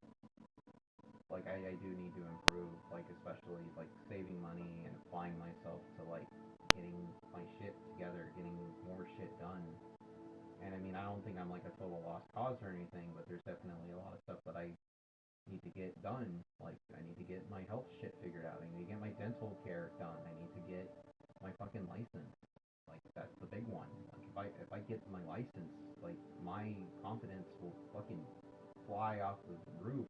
I do need to improve, like especially like saving money and applying myself to like getting my shit together, getting more shit done. And I mean, I don't think I'm like a total lost cause or anything, but there's definitely a lot of stuff that I need to get done. Like I need to get my health shit figured out. I need to get my dental care done. I need to get my fucking license. Like that's the big one. Like if I get my license, like my confidence will fucking fly off the roof.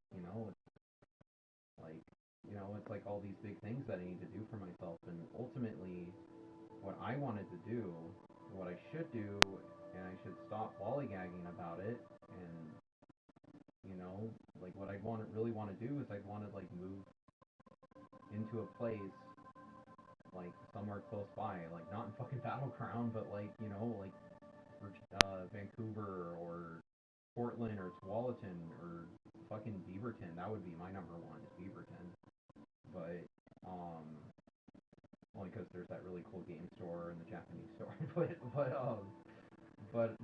Like it's like all these big things that I need to do for myself, and ultimately, what I wanted to do, what I should do, and I should stop lollygagging about it, and you know, like what I'd really want to do is I'd want to like move into a place like somewhere close by, like not in fucking Battleground, but like like Vancouver or Portland or Tualatin or fucking Beaverton. That would be my number one is Beaverton, but um, only because there's that really cool game store and the Japanese store, but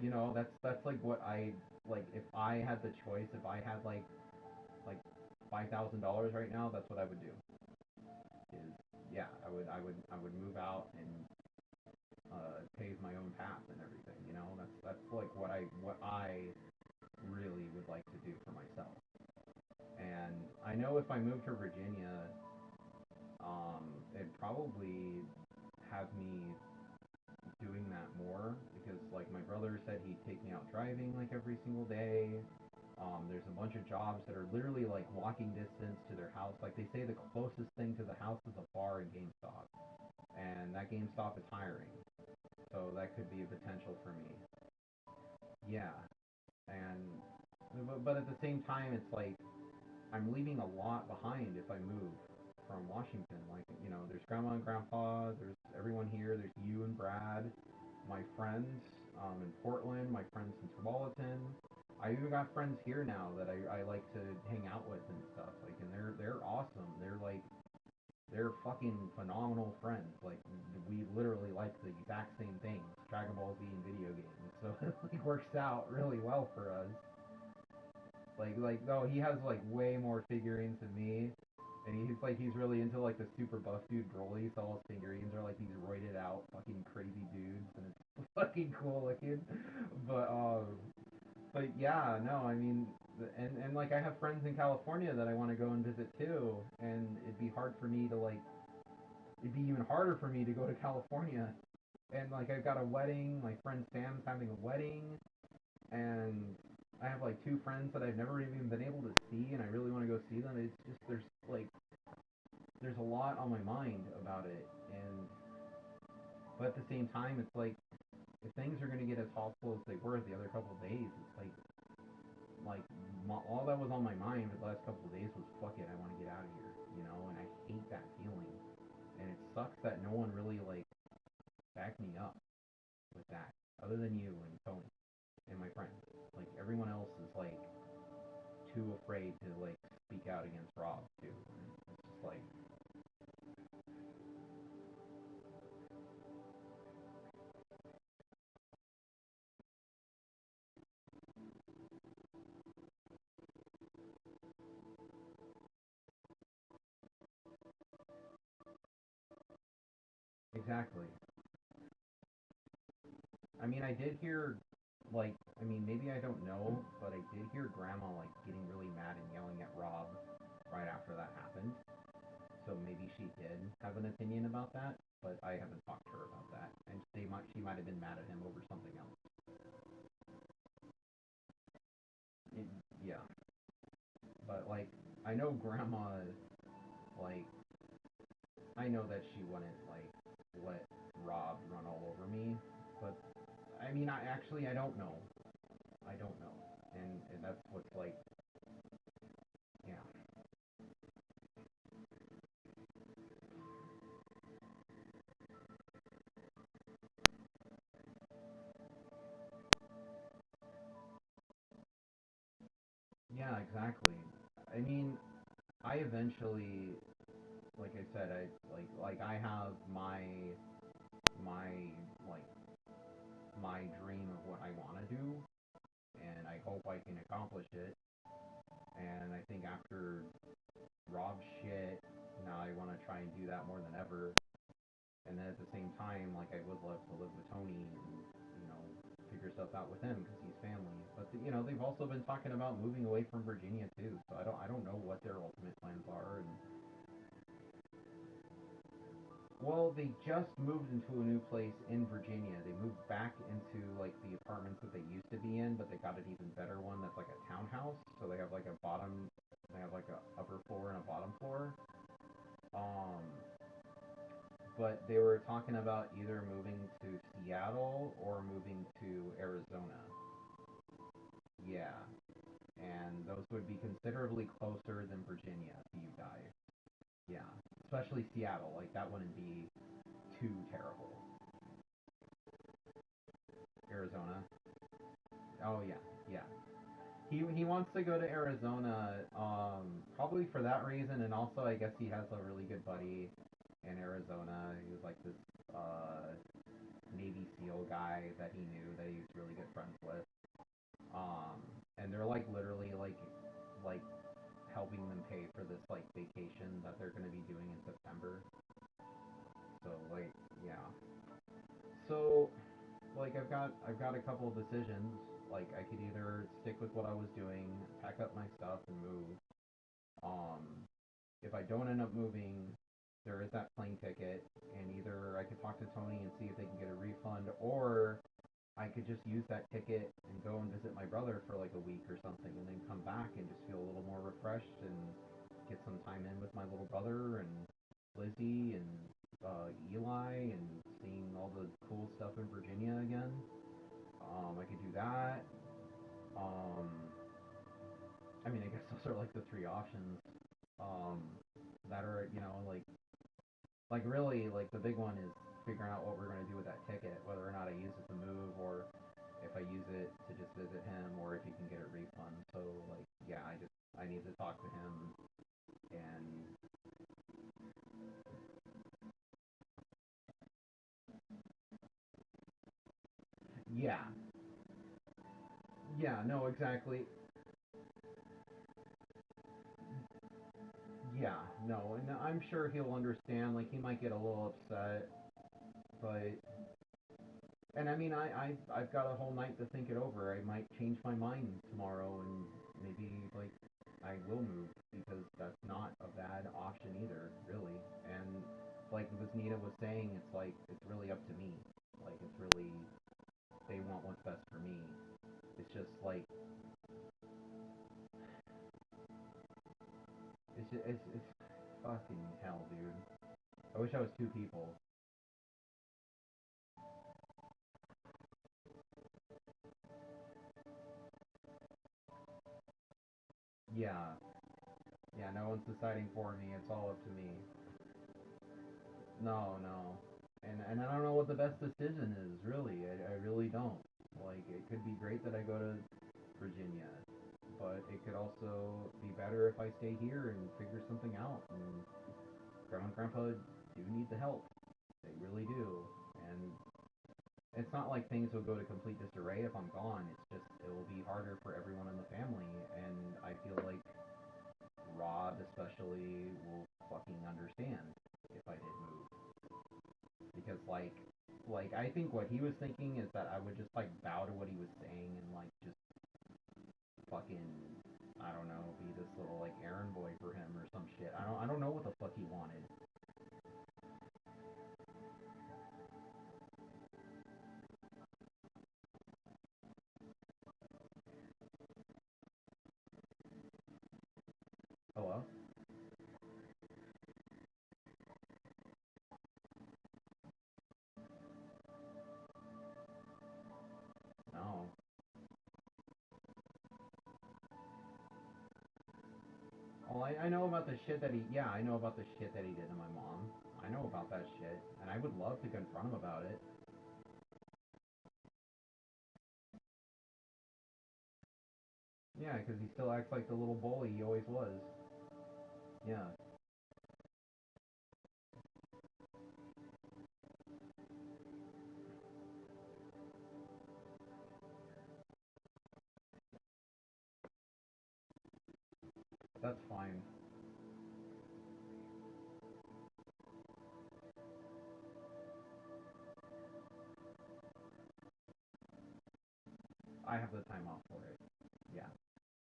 that's like what I like. If I had the choice, if I had like $5,000 right now, that's what I would do. Is yeah, I would move out and pave my own path and everything. That's like what I really would like to do for myself. And I know if I moved to Virginia, it'd probably have me doing that more because like my brother said he'd take me out driving like every single day. There's a bunch of jobs that are literally like walking distance to their house. Like they say the closest thing to the house is a bar and GameStop, and that GameStop is hiring, so that could be a potential for me. Yeah, and but at the same time, it's like I'm leaving a lot behind if I move. from Washington. Like, you know, there's Grandma and Grandpa, there's everyone here, there's you and Brad, my friends in Portland, my friends in Tualatin. I even got friends here now that I like to hang out with and stuff. Like, and they're awesome. They're fucking phenomenal friends. Like, we literally like the exact same things, Dragon Ball Z and video games. So it like works out really well for us. Like no, he has like way more figurines than me, and he's really into like the super buff dude Broly. So all his figurines are like these roided out fucking crazy dudes, and it's fucking cool looking. But but yeah, no, I mean, and like I have friends in California that I want to go and visit too, and it'd be hard for me to like, it'd be even harder for me to go to California, and like I've got a wedding, my friend Sam's having a wedding, and I have like two friends that I've never even been able to see, and I really want to go see them. It's just there's a lot on my mind about it, and but at the same time, it's like if things are gonna get as hostile as they were the other couple of days, it's like all that was on my mind the last couple of days was fuck it, I want to get out of here, you know, and I hate that feeling, and it sucks that no one really like backed me up with that, other than you and Tony and my friends. Like everyone else is like too afraid to like speak out against Rob too. And it's just like exactly. I mean, I did hear like I mean maybe I don't know, but I did hear Grandma like getting really mad and yelling at Rob right after that happened. So maybe she did have an opinion about that, but I haven't talked to her about that, and she might have been mad at him over something else. It, yeah, but like I know Grandma like I know that she wouldn't like let Rob run all over me, but I mean I don't know. I don't know, and that's what's like yeah yeah exactly. I mean I eventually like I said I I have my like my dream of what I want to do, and I hope I can accomplish it. And I think after Rob's shit, now I want to try and do that more than ever. And then at the same time, like I would love to live with Tony and figure stuff out with him because he's family. But they've also been talking about moving away from Virginia too. So I don't know what their ultimate plans are. And well, they just moved into a new place in Virginia. They moved back into like the apartments that they used to be in, but they got an even better one that's like a townhouse. So they have like a upper floor and a bottom floor. Um, but they were talking about either moving to Seattle or moving to Arizona. Yeah, and those would be considerably closer than Virginia to you guys. Yeah, especially Seattle. Like that wouldn't be too terrible. Arizona. Oh yeah, yeah. He wants to go to Arizona, probably for that reason, and also I guess he has a really good buddy in Arizona. He was like this uh, Navy SEAL guy that he knew that he was really good friends with. Um, and they're like literally like helping them pay for this like vacation that they're gonna be doing in September. So like yeah. So like I've got a couple of decisions. Like I could either stick with what I was doing, pack up my stuff, and move. Um, if I don't end up moving, there is that plane ticket, and either I could talk to Tony and see if they can get a refund, or I could just use that ticket and go and visit my brother for like a week or something, and then come back and just feel a little more refreshed and get some time in with my little brother and Lizzie and Eli and seeing all the cool stuff in Virginia again. I could do that. Um, I mean, I guess those are like the three options. Um, that are, like really, like the big one is figuring out what we're gonna do with that ticket, whether or not I use it to move or if I use it to just visit him or if he can get a refund. So like, yeah, I need to talk to him and yeah, yeah, no, exactly. Yeah, no, and I'm sure he'll understand. Like he might get a little upset, but and I mean, I've got a whole night to think it over. I might change my mind tomorrow, and maybe like I will move because that's not a bad option either, really. And like as Nita was saying, it's like it's really up to me. Like it's really they want what's best for me. It's just like it's fucking hell, dude. I wish I was two people. Yeah, yeah. No one's deciding for me. It's all up to me. No, no. And I don't know what the best decision is, really. I really don't. Like, it could be great that I go to Virginia, but it could also be better if I stay here and figure something out. And Grandma and Grandpa do need the help. They really do. And it's not like things will go to complete disarray if I'm gone. It's just, it will be harder for everyone in the family. And I feel like Rod, especially, will fucking understand if I did move. Because like I think what he was thinking is that I would just like bow to what he was saying and like just fucking I don't know, be this little like errand boy for him or some shit. I don't know what the fuck he wanted. Hello? No. Well, I know about the shit that he yeah, I know about the shit that he did to my mom. I know about that shit, and I would love to confront him about it. Yeah, because he still acts like the little bully he always was. Yeah, that's fine. I have the time off for it. Yeah.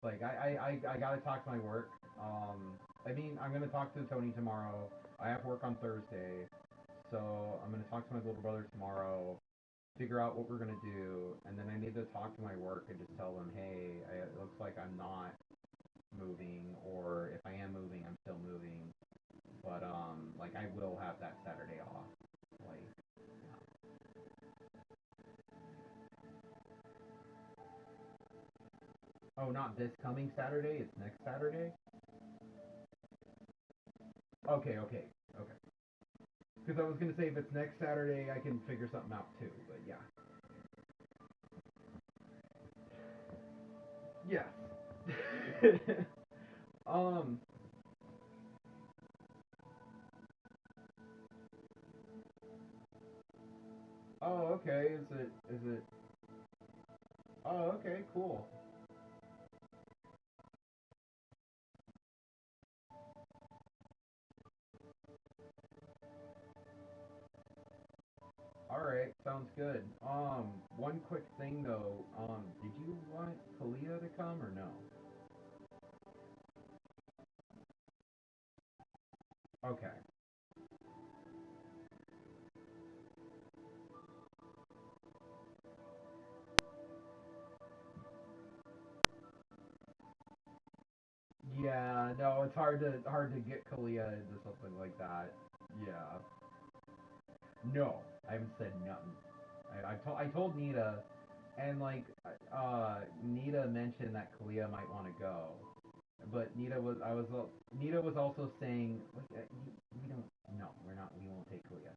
Like I gotta talk to my work. I mean I'm gonna talk to Tony tomorrow. I have work on Thursday, so I'm gonna talk to my little brother tomorrow, figure out what we're gonna do, and then I need to talk to my work and just tell them, hey, it looks like I'm not moving, or if I am moving, I'm still moving, but like I will have that Saturday off. Like, yeah. Oh, not this coming Saturday. It's next Saturday. Okay, okay, okay. Because I was gonna say if it's next Saturday, I can figure something out too. But yeah, yes. um. Oh, okay. Is it? Is it? Oh, okay. Cool. All right. Sounds good. One quick thing though. Did you want Kalia to come or no? Okay. Yeah. No, it's hard to get Kalia into something like that. Yeah. No, I haven't said nothing. I told Nita, and like Nita mentioned that Kalia might want to go, but Nita was also saying we don't no we won't take Kalia,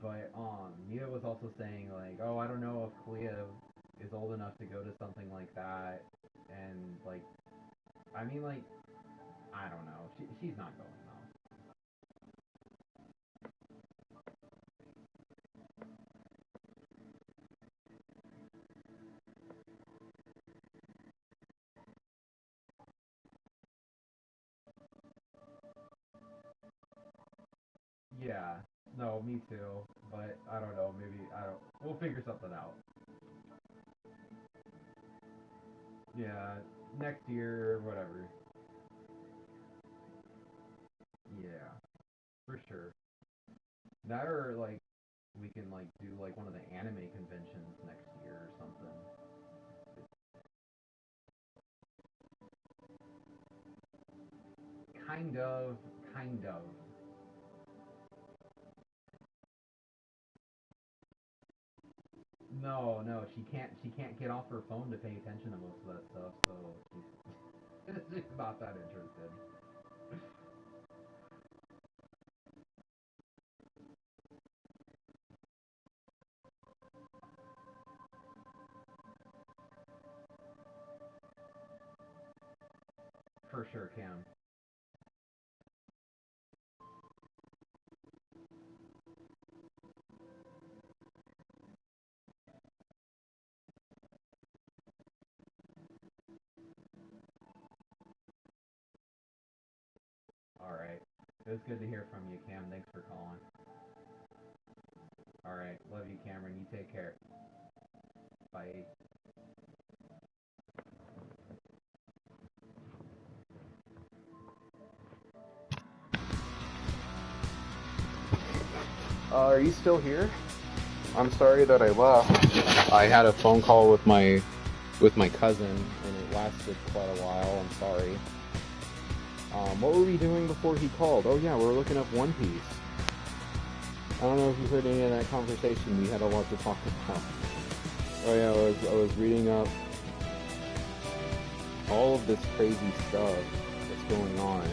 but Nita was also saying like, oh, I don't know if Kalia is old enough to go to something like that, and like I mean like I don't know, she's not going though. Yeah, no, me too. But I don't know. Maybe I don't. We'll figure something out. Yeah, next year or whatever. Yeah, for sure. That or like we can like do like one of the anime conventions next year or something. Kind of, kind of. No, no, she can't. She can't get off her phone to pay attention to most of that stuff. So she's not that interested. For sure, Cam. All right. It was good to hear from you, Cam. Thanks for calling. All right. Love you, Cameron. You take care. Bye. Are you still here? I'm sorry that I left. I had a phone call with my cousin, and it lasted quite a while. I'm sorry. What were we doing before he called? Oh yeah, we were looking up One Piece. I don't know if you heard any of that conversation. We had a lot to talk about. Oh yeah, I was reading up all of this crazy stuff that's going on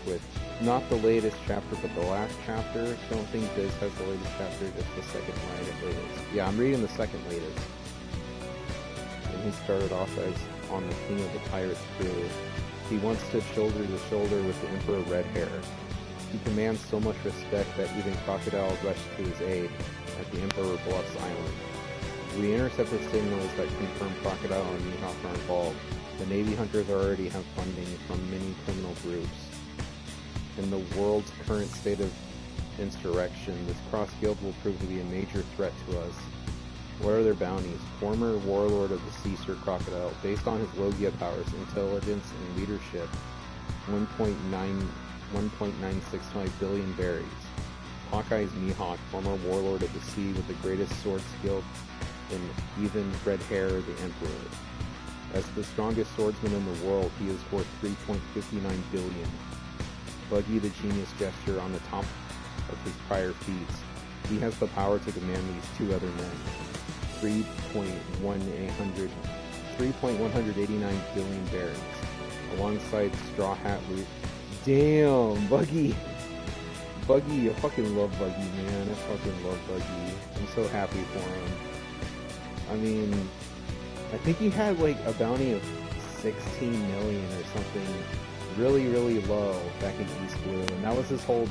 with not the latest chapter, but the last chapter. Don't think this has the latest chapter, just the second latest. Yeah, I'm reading the second latest. And he started off as on the King of the Pirates crew. He once stood shoulder to shoulder with the Emperor Red Hair. He commands so much respect that even crocodiles rush to his aid at the Emperor Bluffs Island. We intercepted signals that confirm Crocodile and Mihawk are involved. The Navy hunters already have funding from many criminal groups. In the world's current state of insurrection, this cross guild will prove to be a major threat to us. What are their bounties? Former warlord of the sea, Sir Crocodile, based on his Logia powers, intelligence, and leadership, 1.965 billion berries. Hawkeye's Mihawk, former warlord of the sea with the greatest sword skill, and even Red Hair, the Emperor. As the strongest swordsman in the world, he is worth 3.59 billion. Buggy the Genius gesture on the top of his prior feats. He has the power to command these two other men. 3.189 billion berries. Alongside Straw Hat Luke. Damn, Buggy! Buggy, I fucking love Buggy, man. I fucking love Buggy. I'm so happy for him. I mean, I think he had like a bounty of 16 million or something really, really low back in East Blue, and that was his whole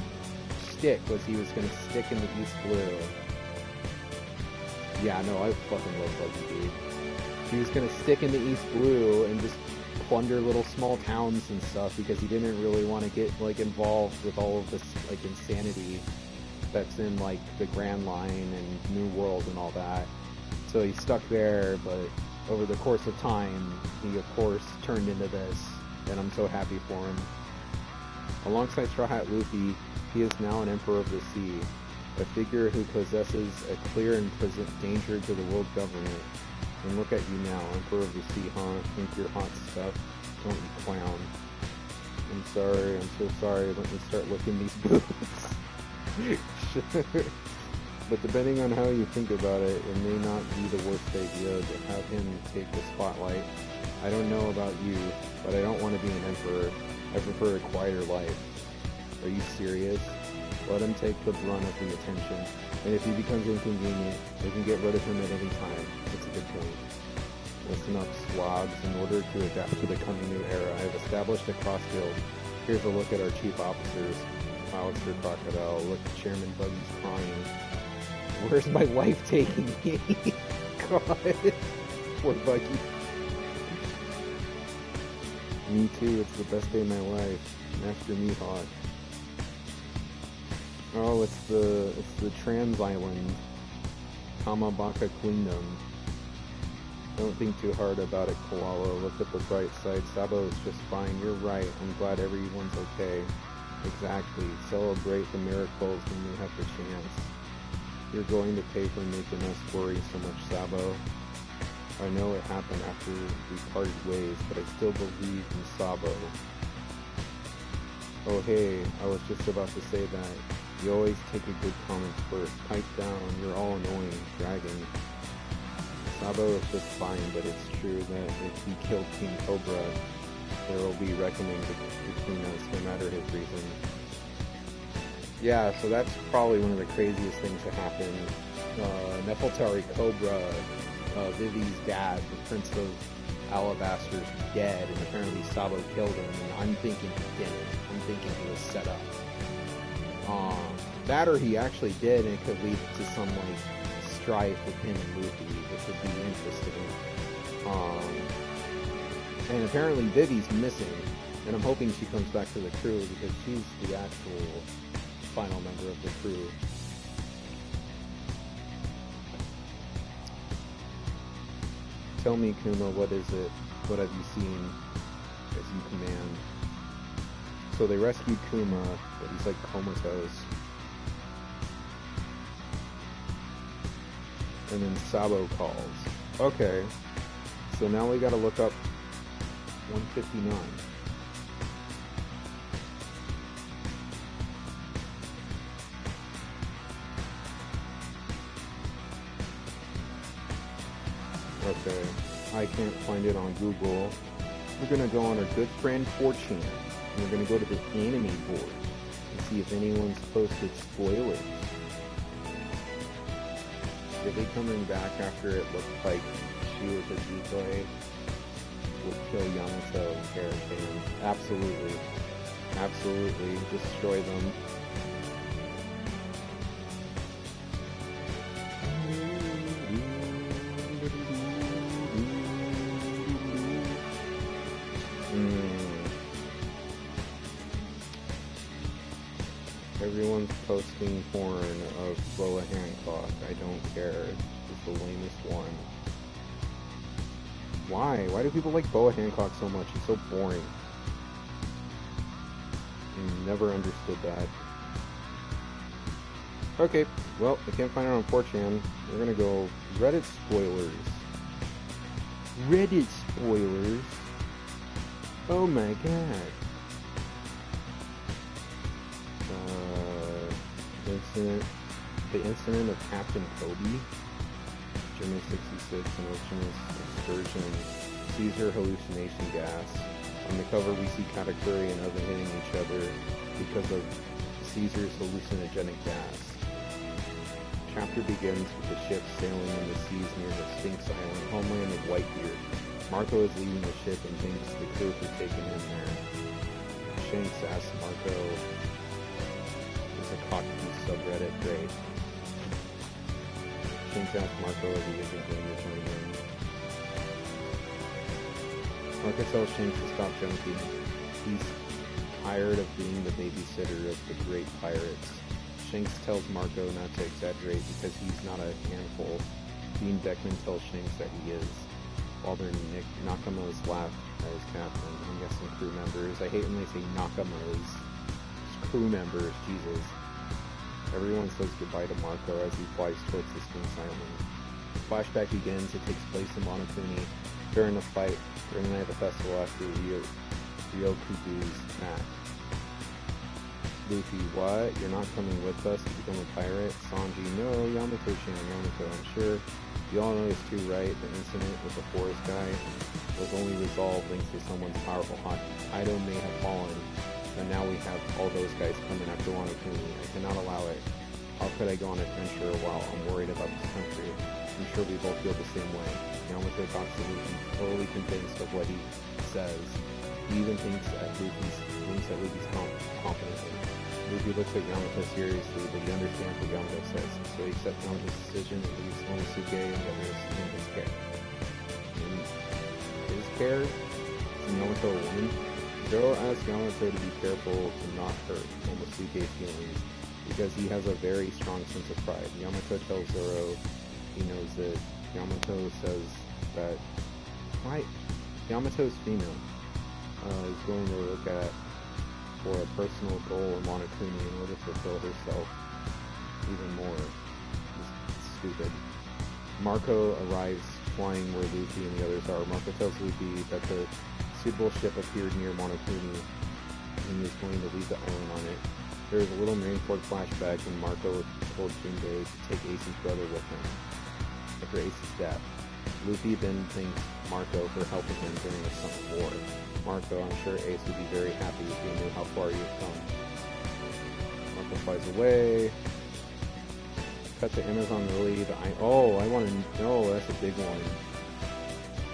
shtick, was he was going to stick in the East Blue. Yeah, no, I fucking love Buggy, dude. He was going to stick in the East Blue and just plunder little small towns and stuff because he didn't really want to get like involved with all of this like insanity that's in like the Grand Line and New World and all that. So he stuck there, but over the course of time, he of course turned into this, and I'm so happy for him. Alongside Straw Hat Luffy, he is now an Emperor of the Sea, a figure who possesses a clear and present danger to the world government. And look at you now, Emperor of the Sea, huh? Think you're hot stuff? Don't you clown. I'm sorry, I'm so sorry, let me start licking these boots. But depending on how you think about it, it may not be the worst idea to have him take the spotlight. I don't know about you, but I don't want to be an emperor. I prefer a quieter life. Are you serious? Let him take the brunt of the attention, and if he becomes inconvenient, we can get rid of him at any time. That's a good point. Listen up, swabs. In order to adapt to the coming new era, I have established a cross guild. Here's a look at our chief officers. Alistair Crocodile. Look, Chairman Buggy's crying. Where's my wife taking me? God. Poor Buggy. Me too, it's the best day of my life. Master Mihawk. Oh, it's the Trans Island. Kamabaka Queendom. Don't think too hard about it, Koala. Look at the bright side. Sabo is just fine. You're right. I'm glad everyone's okay. Exactly. Celebrate the miracles when you have the chance. You're going to pay for making us worry so much, Sabo. I know it happened after we parted ways, but I still believe in Sabo. Oh hey, I was just about to say that. You always take a good comment first. Pipe down, you're all annoying. Dragon. Sabo is just fine, but it's true that if he killed King Cobra, there will be reckoning between us, no matter his reason. Yeah, so that's probably one of the craziest things to happen. Nefeltari Cobra, Vivi's dad, the Prince of Alabaster's dead, and apparently Sabo killed him, and I'm thinking he didn't. I'm thinking he was set up. That or he actually did, and it could lead to some, like, strife with him and Luffy, which would be interesting. And apparently Vivi's missing, and I'm hoping she comes back to the crew, because she's the actual final member of the crew. Tell me, Kuma, what is it? What have you seen as you command? So they rescued Kuma, but he's like comatose. And then Sabo calls. Okay, so now we gotta look up 159. Okay, I can't find it on Google. We're gonna go on our good friend 4chan, and we're gonna go to the anime board and see if anyone's posted spoilers. Are they coming back after it looked like she was a decoy? Would kill Yamato and Karakan. Absolutely. Absolutely. Destroy them. Everyone's posting porn of Boa Hancock. I don't care. It's the lamest one. Why? Why do people like Boa Hancock so much? He's so boring. I never understood that. Okay, well, I can't find it on 4chan. We're gonna go Reddit spoilers. Reddit spoilers? Oh my god. The incident of Captain Kobe, German 66, emotionless excursion, Caesar hallucination gas. On the cover we see Katakuri and Oven hitting each other because of Caesar's hallucinogenic gas. Chapter begins with the ship sailing in the seas near the Sphinx Island, homeland of Whitebeard. Marco is leaving the ship and thinks the crew have taken him there. Shanks asks Marco, is a cockpit subreddit great? Shanks asks Marco if he isn't going to join him. Marco tells Shanks to stop junking. He's tired of being the babysitter of the great pirates. Shanks tells Marco not to exaggerate because he's not a handful. Dean Beckman tells Shanks that he is. While they're Nakamas laugh at his captain. I'm guessing crew members. I hate when they say Nakamas. It's crew members, Jesus. Everyone says goodbye to Marco as he flies towards the Sphinx Island. The flashback begins. It takes place in Monokuni during a fight during the night of the festival after Ryokudu's attack. Luffy, what? You're not coming with us to become a pirate? Sanji, no, Yamato-chan, Yamato, I'm sure you all know this too, right? The incident with the forest guy. was only resolved thanks to someone's powerful haki. Kaido may have fallen, but now we have all those guys coming after Wano Kuni. I cannot allow it. How could I go on an adventure while I'm worried about this country? I'm sure we both feel the same way. Yamato talks to Luffy, totally convinced of what he says. He even thinks at Luffy's confidently. Luffy looks at Yamato seriously, but he understands what Yamato says, so he accepts Yamato's decision and leaves Momosuke and the others in his care. In his care? Is Yamato a woman? Zoro asks Yamato to be careful to not hurt Momosuke's feelings, because he has a very strong sense of pride. Yamato tells Zoro he knows that Yamato says that Yamato's female is going to look at for a personal goal in Wano Kuni in order to fulfill herself even more. It's stupid. Marco arrives flying where Luffy and the others are. Marco tells Luffy that the suitable ship appeared near Wano Kuni and he is going to leave the island on it. There is a little Marineford flashback when Marco told Jinbei to take Ace's brother with him after Ace's death. Luffy then thanks Marco for helping him during the Summer War. Marco, I'm sure Ace would be very happy if he knew how far you've come. Marco flies away. Cut to Amazon Lily. I want to know. That's a big one.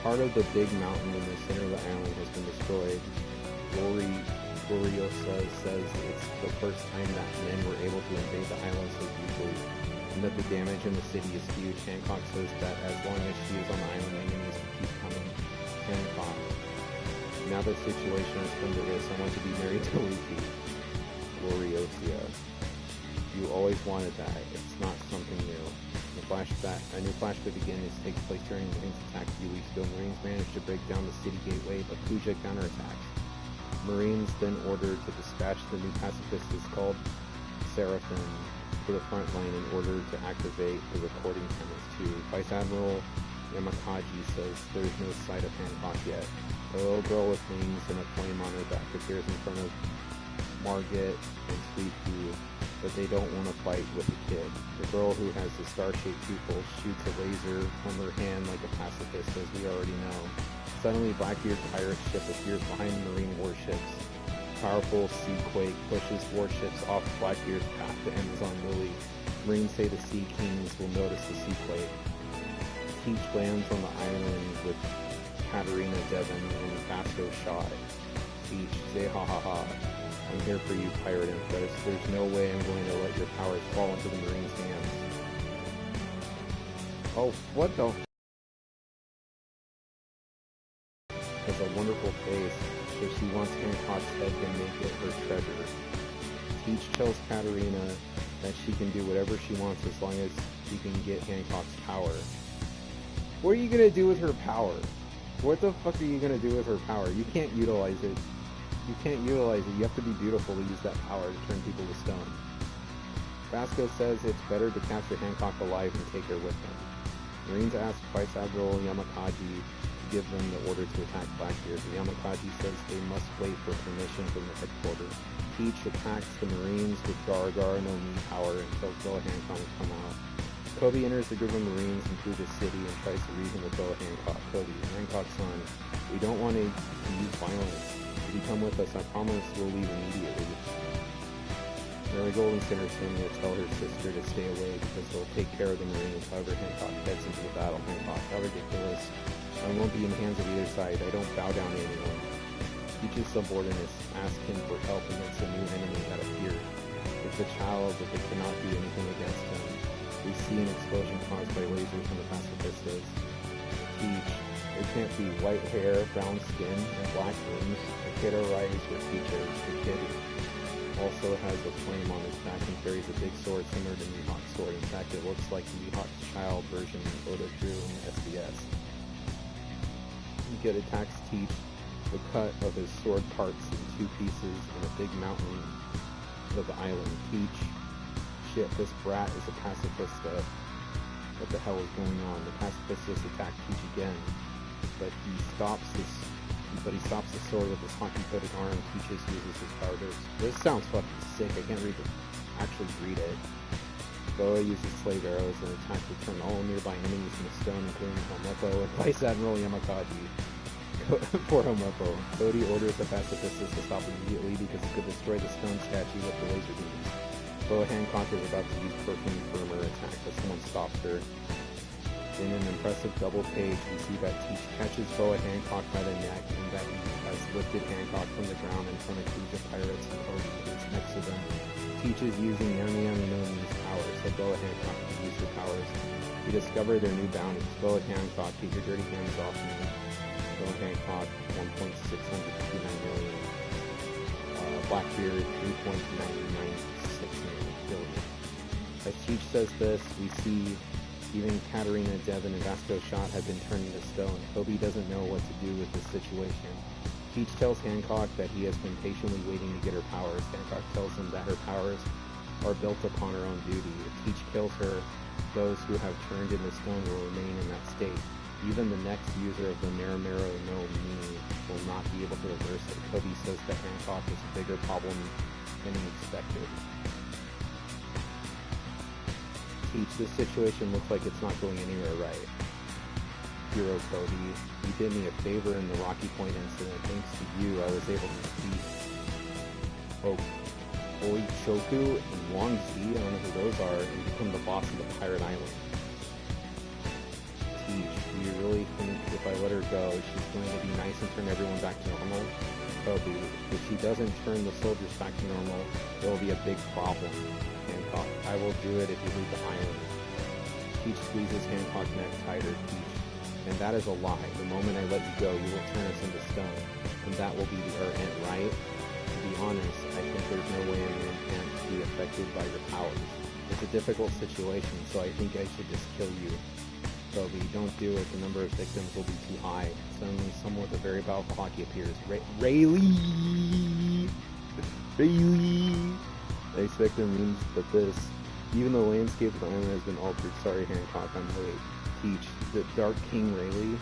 Part of the big mountain in the center of the island has been destroyed. Gloriosa says it's the first time that men were able to invade the island so easily, and that the damage in the city is huge. Hancock says that as long as she is on the island, the enemies will keep coming. Hancock. Now the situation has come to this, I want to be married to Luffy. Gloriosa. You always wanted that. It's not something new. A new flashback begins. Takes place during Marines' attack a few weeks ago. Marines managed to break down the city gateway, but Kuja counterattacks. Marines then ordered to dispatch the new pacifists called Seraphim to the front line in order to activate the recording cameras too. Vice Admiral Yamakaji says there's no sight of Hancock yet. A little girl with wings and a flame on her back appears in front of Margit and Sweet Pea, but they don't want to fight with the kid. The girl who has the star-shaped pupil shoots a laser from her hand like a pacifist, as we already know. Suddenly, Blackbeard's pirate ship appears behind Marine warships. Powerful sea quake pushes warships off Blackbeard's path to Amazon Lily. Marines say the Sea Kings will notice the sea quake. Teach lands on the island with Katarina, Devon, and Vasco shot. Teach, say ha ha ha. I'm here for you, pirate Empress. There's no way I'm going to let your powers fall into the Marines' hands. Oh, what the? Has a wonderful face, so she wants Hancock's head to make it her treasure. Teach tells Katarina that she can do whatever she wants as long as she can get Hancock's power. What are you gonna do with her power? What the fuck are you gonna do with her power? You can't utilize it. You can't utilize it. You have to be beautiful to use that power to turn people to stone. Vasco says it's better to capture Hancock alive and take her with them. Marines ask Vice Admiral Yamakaji to give them the order to attack Blackbeard. Yamakaji says they must wait for permission from the headquarters. Teach attacks the Marines with Gar no Mi power until Phil Hancock come out. Kobe enters the group of Marines into the city and tries to reason with Phil Hancock. Kobe, Hancock's son, we don't want to use violence. If you come with us, I promise we'll leave immediately. Marigold and Cinderstone tell her sister to stay away because they'll take care of the Marines. However, Hancock heads into the battle. Hancock, how ridiculous. I won't be in the hands of either side. I don't bow down to anyone. Teach's subordinates ask him for help against a new enemy that appeared. It's a child, but they cannot do anything against him. We see an explosion caused by lasers from the pacifistas. Teach, it can't be white hair, brown skin, and black wings. The kid arrives with features. The kid also has a flame on his back and carries a big sword similar to Mihawk's sword. In fact, it looks like Mihawk's child version Oda drew in SBS. The kid attacks Teach. The cut of his sword parts in two pieces in a big mountain of the island. Teach, shit, this brat is a pacifista. What the hell is going on? The pacifistas attack Teach again, but he stops the sword with his hockey-coated arm. Teaches uses his power to... This sounds fucking sick. I can't actually read it. Boa uses slave arrows and attacks to turn all nearby enemies into stone, including Helmeppo and Vice Admiral Yamakaji. For Homopo, Cody orders the pacifists to stop immediately because it could destroy the stone statue with the laser beams. Boa Hancock is about to use perfume firmer attack, but someone stops her. In an impressive double page, we see that Teach catches Boa Hancock by the neck and that he has lifted Hancock from the ground in front of Cage of Pirates and Cody, who is next to them. Teach is using Yami Yami no Mi's powers, so Boa Hancock can use her powers. We discover their new bounties. Boa Hancock, keep your dirty hands off me. Boa Hancock, 1.659 million. Blackbeard, 3.996 billion. As Teach says this, we see even Katarina, Devin, and Vasco Shot have been turned into stone. Kobe doesn't know what to do with this situation. Teach tells Hancock that he has been patiently waiting to get her powers. Hancock tells him that her powers are built upon her own duty. If Teach kills her, those who have turned into stone will remain in that state. Even the next user of the Marimero no Mi will not be able to reverse it. Kobe says that Hancock is a bigger problem than he expected. Teach, this situation looks like it's not going anywhere right. Hero Cody, you did me a favor in the Rocky Point incident. Thanks to you, I was able to defeat Oichoku and Wang Zi, I don't know who those are, and become the boss of the Pirate Island. Teach, do you really think if I let her go, she's going to be nice and turn everyone back to normal? Kobe, if she doesn't turn the soldiers back to normal, there will be a big problem. Hancock, I will do it if you leave the island. Teach squeezes Hancock's neck tighter. Teach, and that is a lie. The moment I let you go, you will turn us into stone, and that will be our end, right? To be honest, I think there's no way a man can't be affected by your powers. It's a difficult situation, so I think I should just kill you. Kobe, don't do it. The number of victims will be too high. Suddenly, someone with a very powerful hockey appears. Rayleigh! Next victim means that this. Even the landscape of the island has been altered. Sorry, Hancock, I'm late. Teach, the Dark King Rayleigh.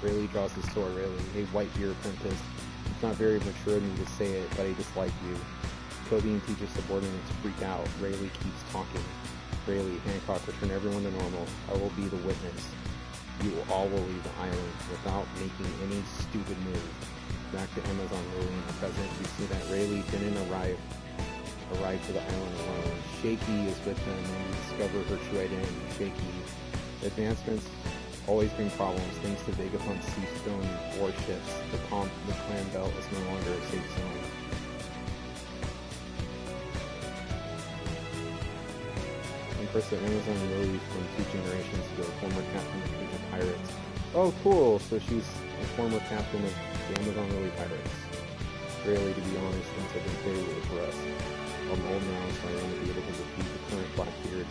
Rayleigh draws his sword. Rayleigh, a white beer apprentice. It's not very mature of me to say it, but I dislike you. Kobe and Teach's subordinates freak out. Rayleigh keeps talking. Rayleigh, Hancock, return everyone to normal. I will be the witness. You all will leave the island without making any stupid move. Back to Amazon Lily in the present, we see that Rayleigh didn't arrive to the island alone. Shaky is with them, and we discover her true identity. Shaky. Advancements always bring problems. Thanks to Vegapunt's Seastone warships, the clan belt is no longer a safe zone. Empress of Amazon Lily from 2 generations ago, former captain of the Pirates. Oh, cool! So she's a former captain of the Amazon Lily Pirates. Really, to be honest, things have been favorable for us. I'm old now, so I want to be able to defeat the current Blackbeard.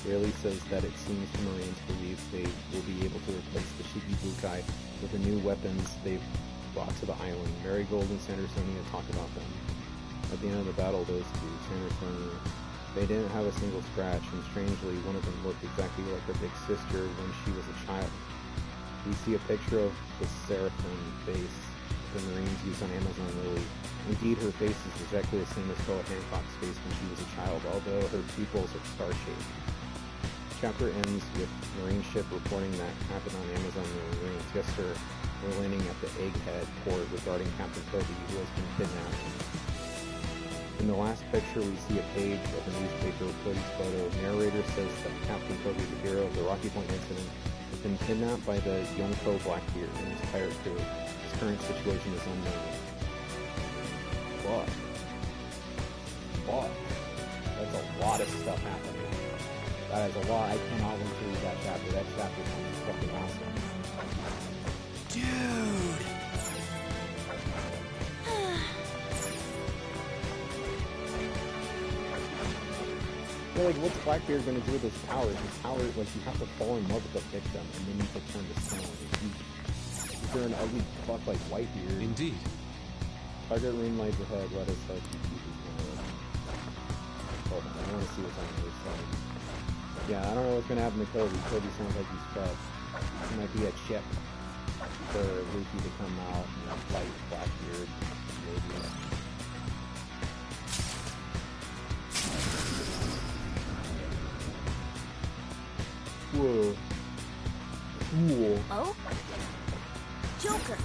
Rayleigh says that it seems the Marines believe they will be able to replace the Shikibukai with the new weapons they've brought to the island. Marigold and Sandersonia talk about them. At the end of the battle, those two, Sandersonia, they didn't have a single scratch, and strangely, one of them looked exactly like her big sister when she was a child. We see a picture of the Seraphim face the Marines used on Amazon Lily. Indeed, her face is exactly the same as Boa Hancock's face when she was a child, although her pupils are star-shaped. Chapter ends with Marine ship reporting that happened on Amazon Lily. Marines, yes sir, we're landing at the Egghead port regarding Captain Kobe, who has been kidnapped. In the last picture, we see a page of a newspaper with Cody's photo. Narrator says that Captain Kobe, the hero of the Rocky Point incident, has been kidnapped by the Yonko Blackbeard and his pirate crew. His current situation is unknown. Fuck. That's a lot of stuff happening. That is a lot. I cannot wait to read that chapter. That chapter sounds fucking awesome. Dude! So, like, what's Blackbeard going to do with his powers? His powers, like, you have to fall in love with the victim, and then you can turn to stone. Is there an ugly fuck like Whitebeard? Indeed. Target ring lights ahead, let us help you keep his nose. Hold on, I want to see what's on the other side. Yeah, I don't know what's going to happen to Kobe. Kobe sounds like he's fucked. It might be a chip for Luffy to come out and fight Blackbeard, maybe. Whoa. Cool. Oh? Joker! Joker.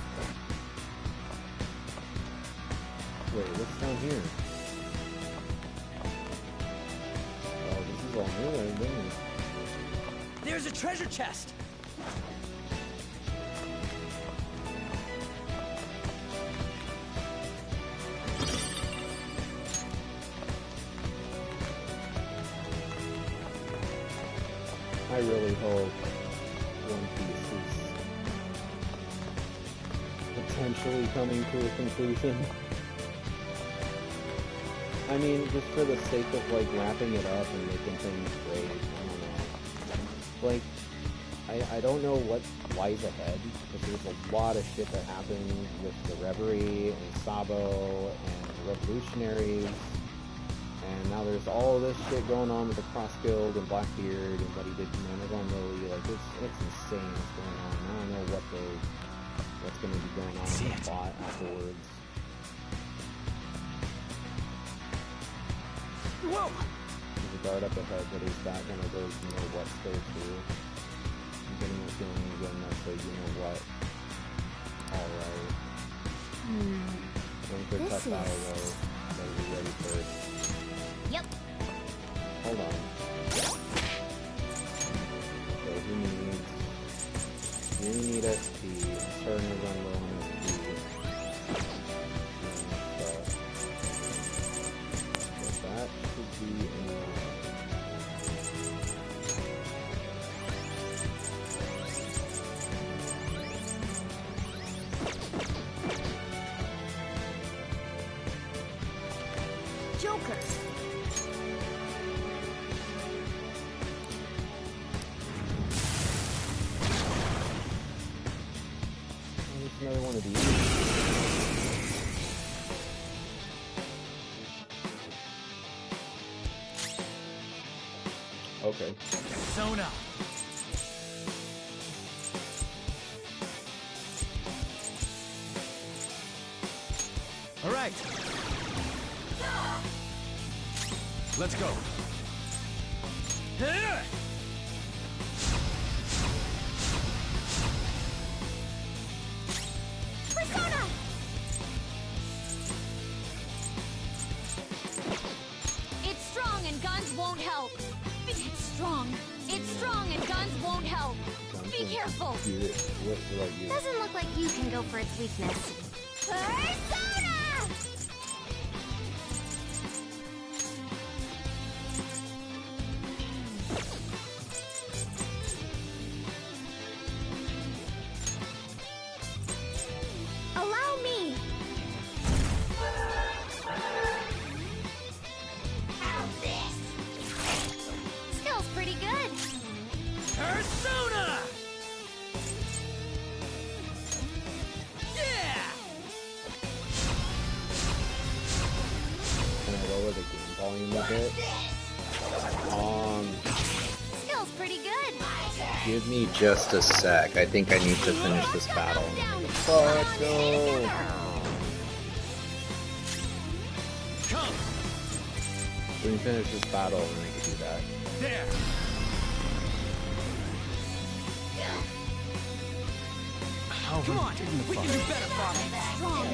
Wait, what's down here? Oh, this is all new, I didn't. There's a treasure chest. I really hope One Piece is potentially coming to a conclusion. I mean, just for the sake of, like, wrapping it up and making things great, I don't know. Like, I don't know what lies ahead, because there's a lot of shit that happened with the Reverie and Sabo and the Revolutionaries, and now there's all this shit going on with the Cross Guild and Blackbeard and what he did to Monogon Lily. Like, it's insane what's going on. I don't know what's going to be going on in the plot afterwards. Whoa! There's a guard up ahead, but is that one of those, you know what's there too? I'm getting a feeling again that's a you know what. Alright. One quick tough battle though. Gotta be ready for it. Yep. Hold on. Okay, who needs... You need SP. I'm starting to run low on SP. That should be enough. Joker. There's another one of these. Okay. Sona. All right. Let's go. Persona! It's strong and guns won't help. It's strong. It's strong and guns won't help. Be careful. What about you? Doesn't look like you can go for its weakness. Persona! Allow me. How's this? Skill's pretty good. Persona! Yeah! Can I lower the game volume a bit? Skill's pretty good. Give me just a sec. I think I need to finish this battle. Fuck no! Come! We can finish this battle and I can do that. There! Come on! We can do better, Father! Strong.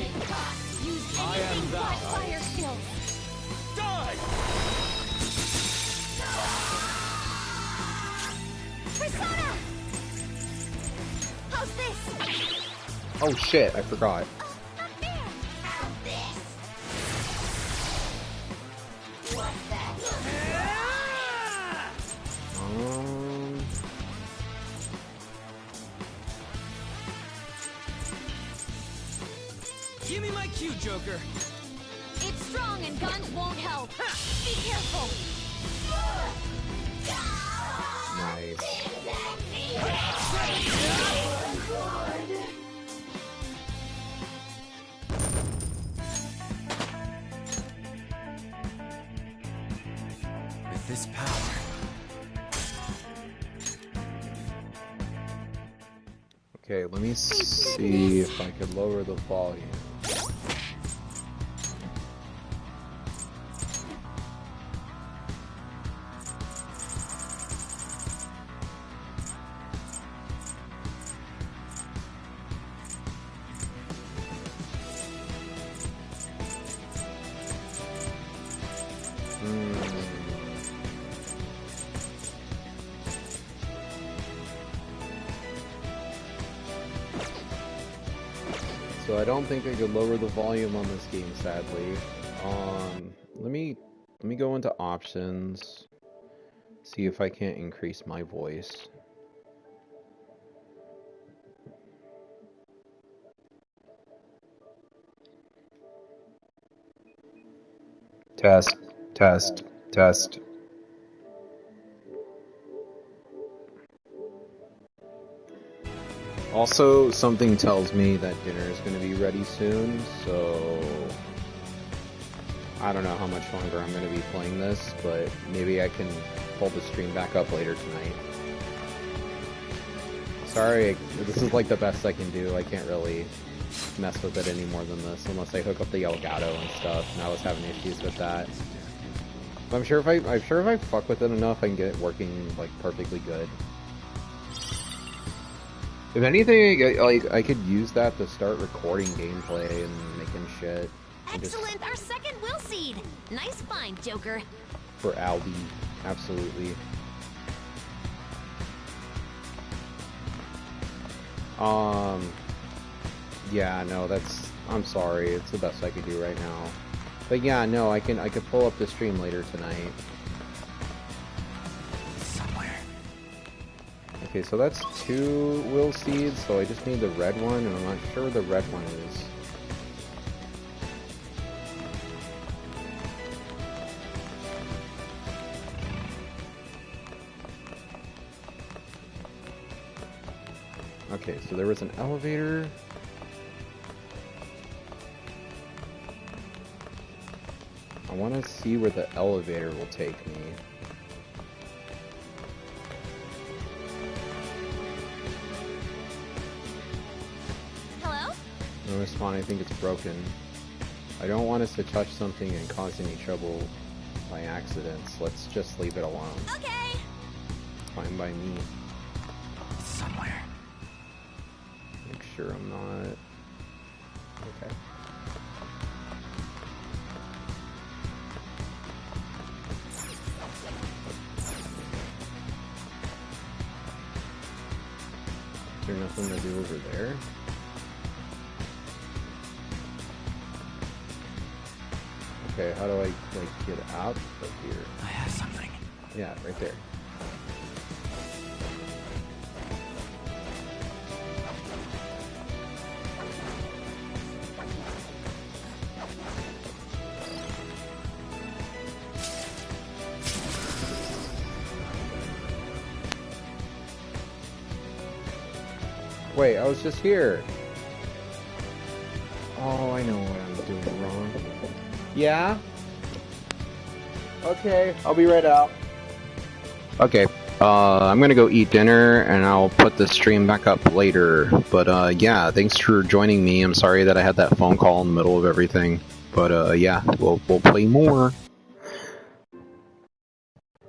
Use I am anything thou. but fire skills. Die! Persona! How's this? Oh shit, I forgot. Not fair. How's this? What's that? Give me my cue, Joker! It's strong and guns won't help. Be careful. Nice. With this power... Okay, let me see if I could lower the volume. So I don't think I could lower the volume on this game, sadly. Let me go into options, see if I can't increase my voice. Test, test, test. Also, something tells me that dinner is going to be ready soon, so I don't know how much longer I'm going to be playing this, but maybe I can pull the stream back up later tonight. Sorry, this is like the best I can do. I can't really mess with it any more than this, unless I hook up the Elgato and stuff, and I was having issues with that. But I'm sure if I fuck with it enough, I can get it working like perfectly good. If anything, I could use that to start recording gameplay and making shit. Excellent, our second will seed. Nice find, Joker. For Albie, absolutely. Yeah, no, I'm sorry, it's the best I could do right now. But yeah, no, I could pull up the stream later tonight. Okay, so that's 2 will seeds, so I just need the red one, and I'm not sure where the red one is. Okay, so there was an elevator. I want to see where the elevator will take me. No respawn, I think it's broken. I don't want us to touch something and cause any trouble by accidents. Let's just leave it alone. Okay. Fine by me. It's somewhere. Make sure I'm not... Okay. Is there nothing to do over there? Okay, how do I, like, get out of here? I have something. Yeah, right there. Wait, I was just here. Oh, I know what I'm doing wrong. Yeah? Okay, I'll be right out. Okay, I'm gonna go eat dinner, and I'll put the stream back up later. But, yeah, thanks for joining me. I'm sorry that I had that phone call in the middle of everything. But, yeah, we'll play more.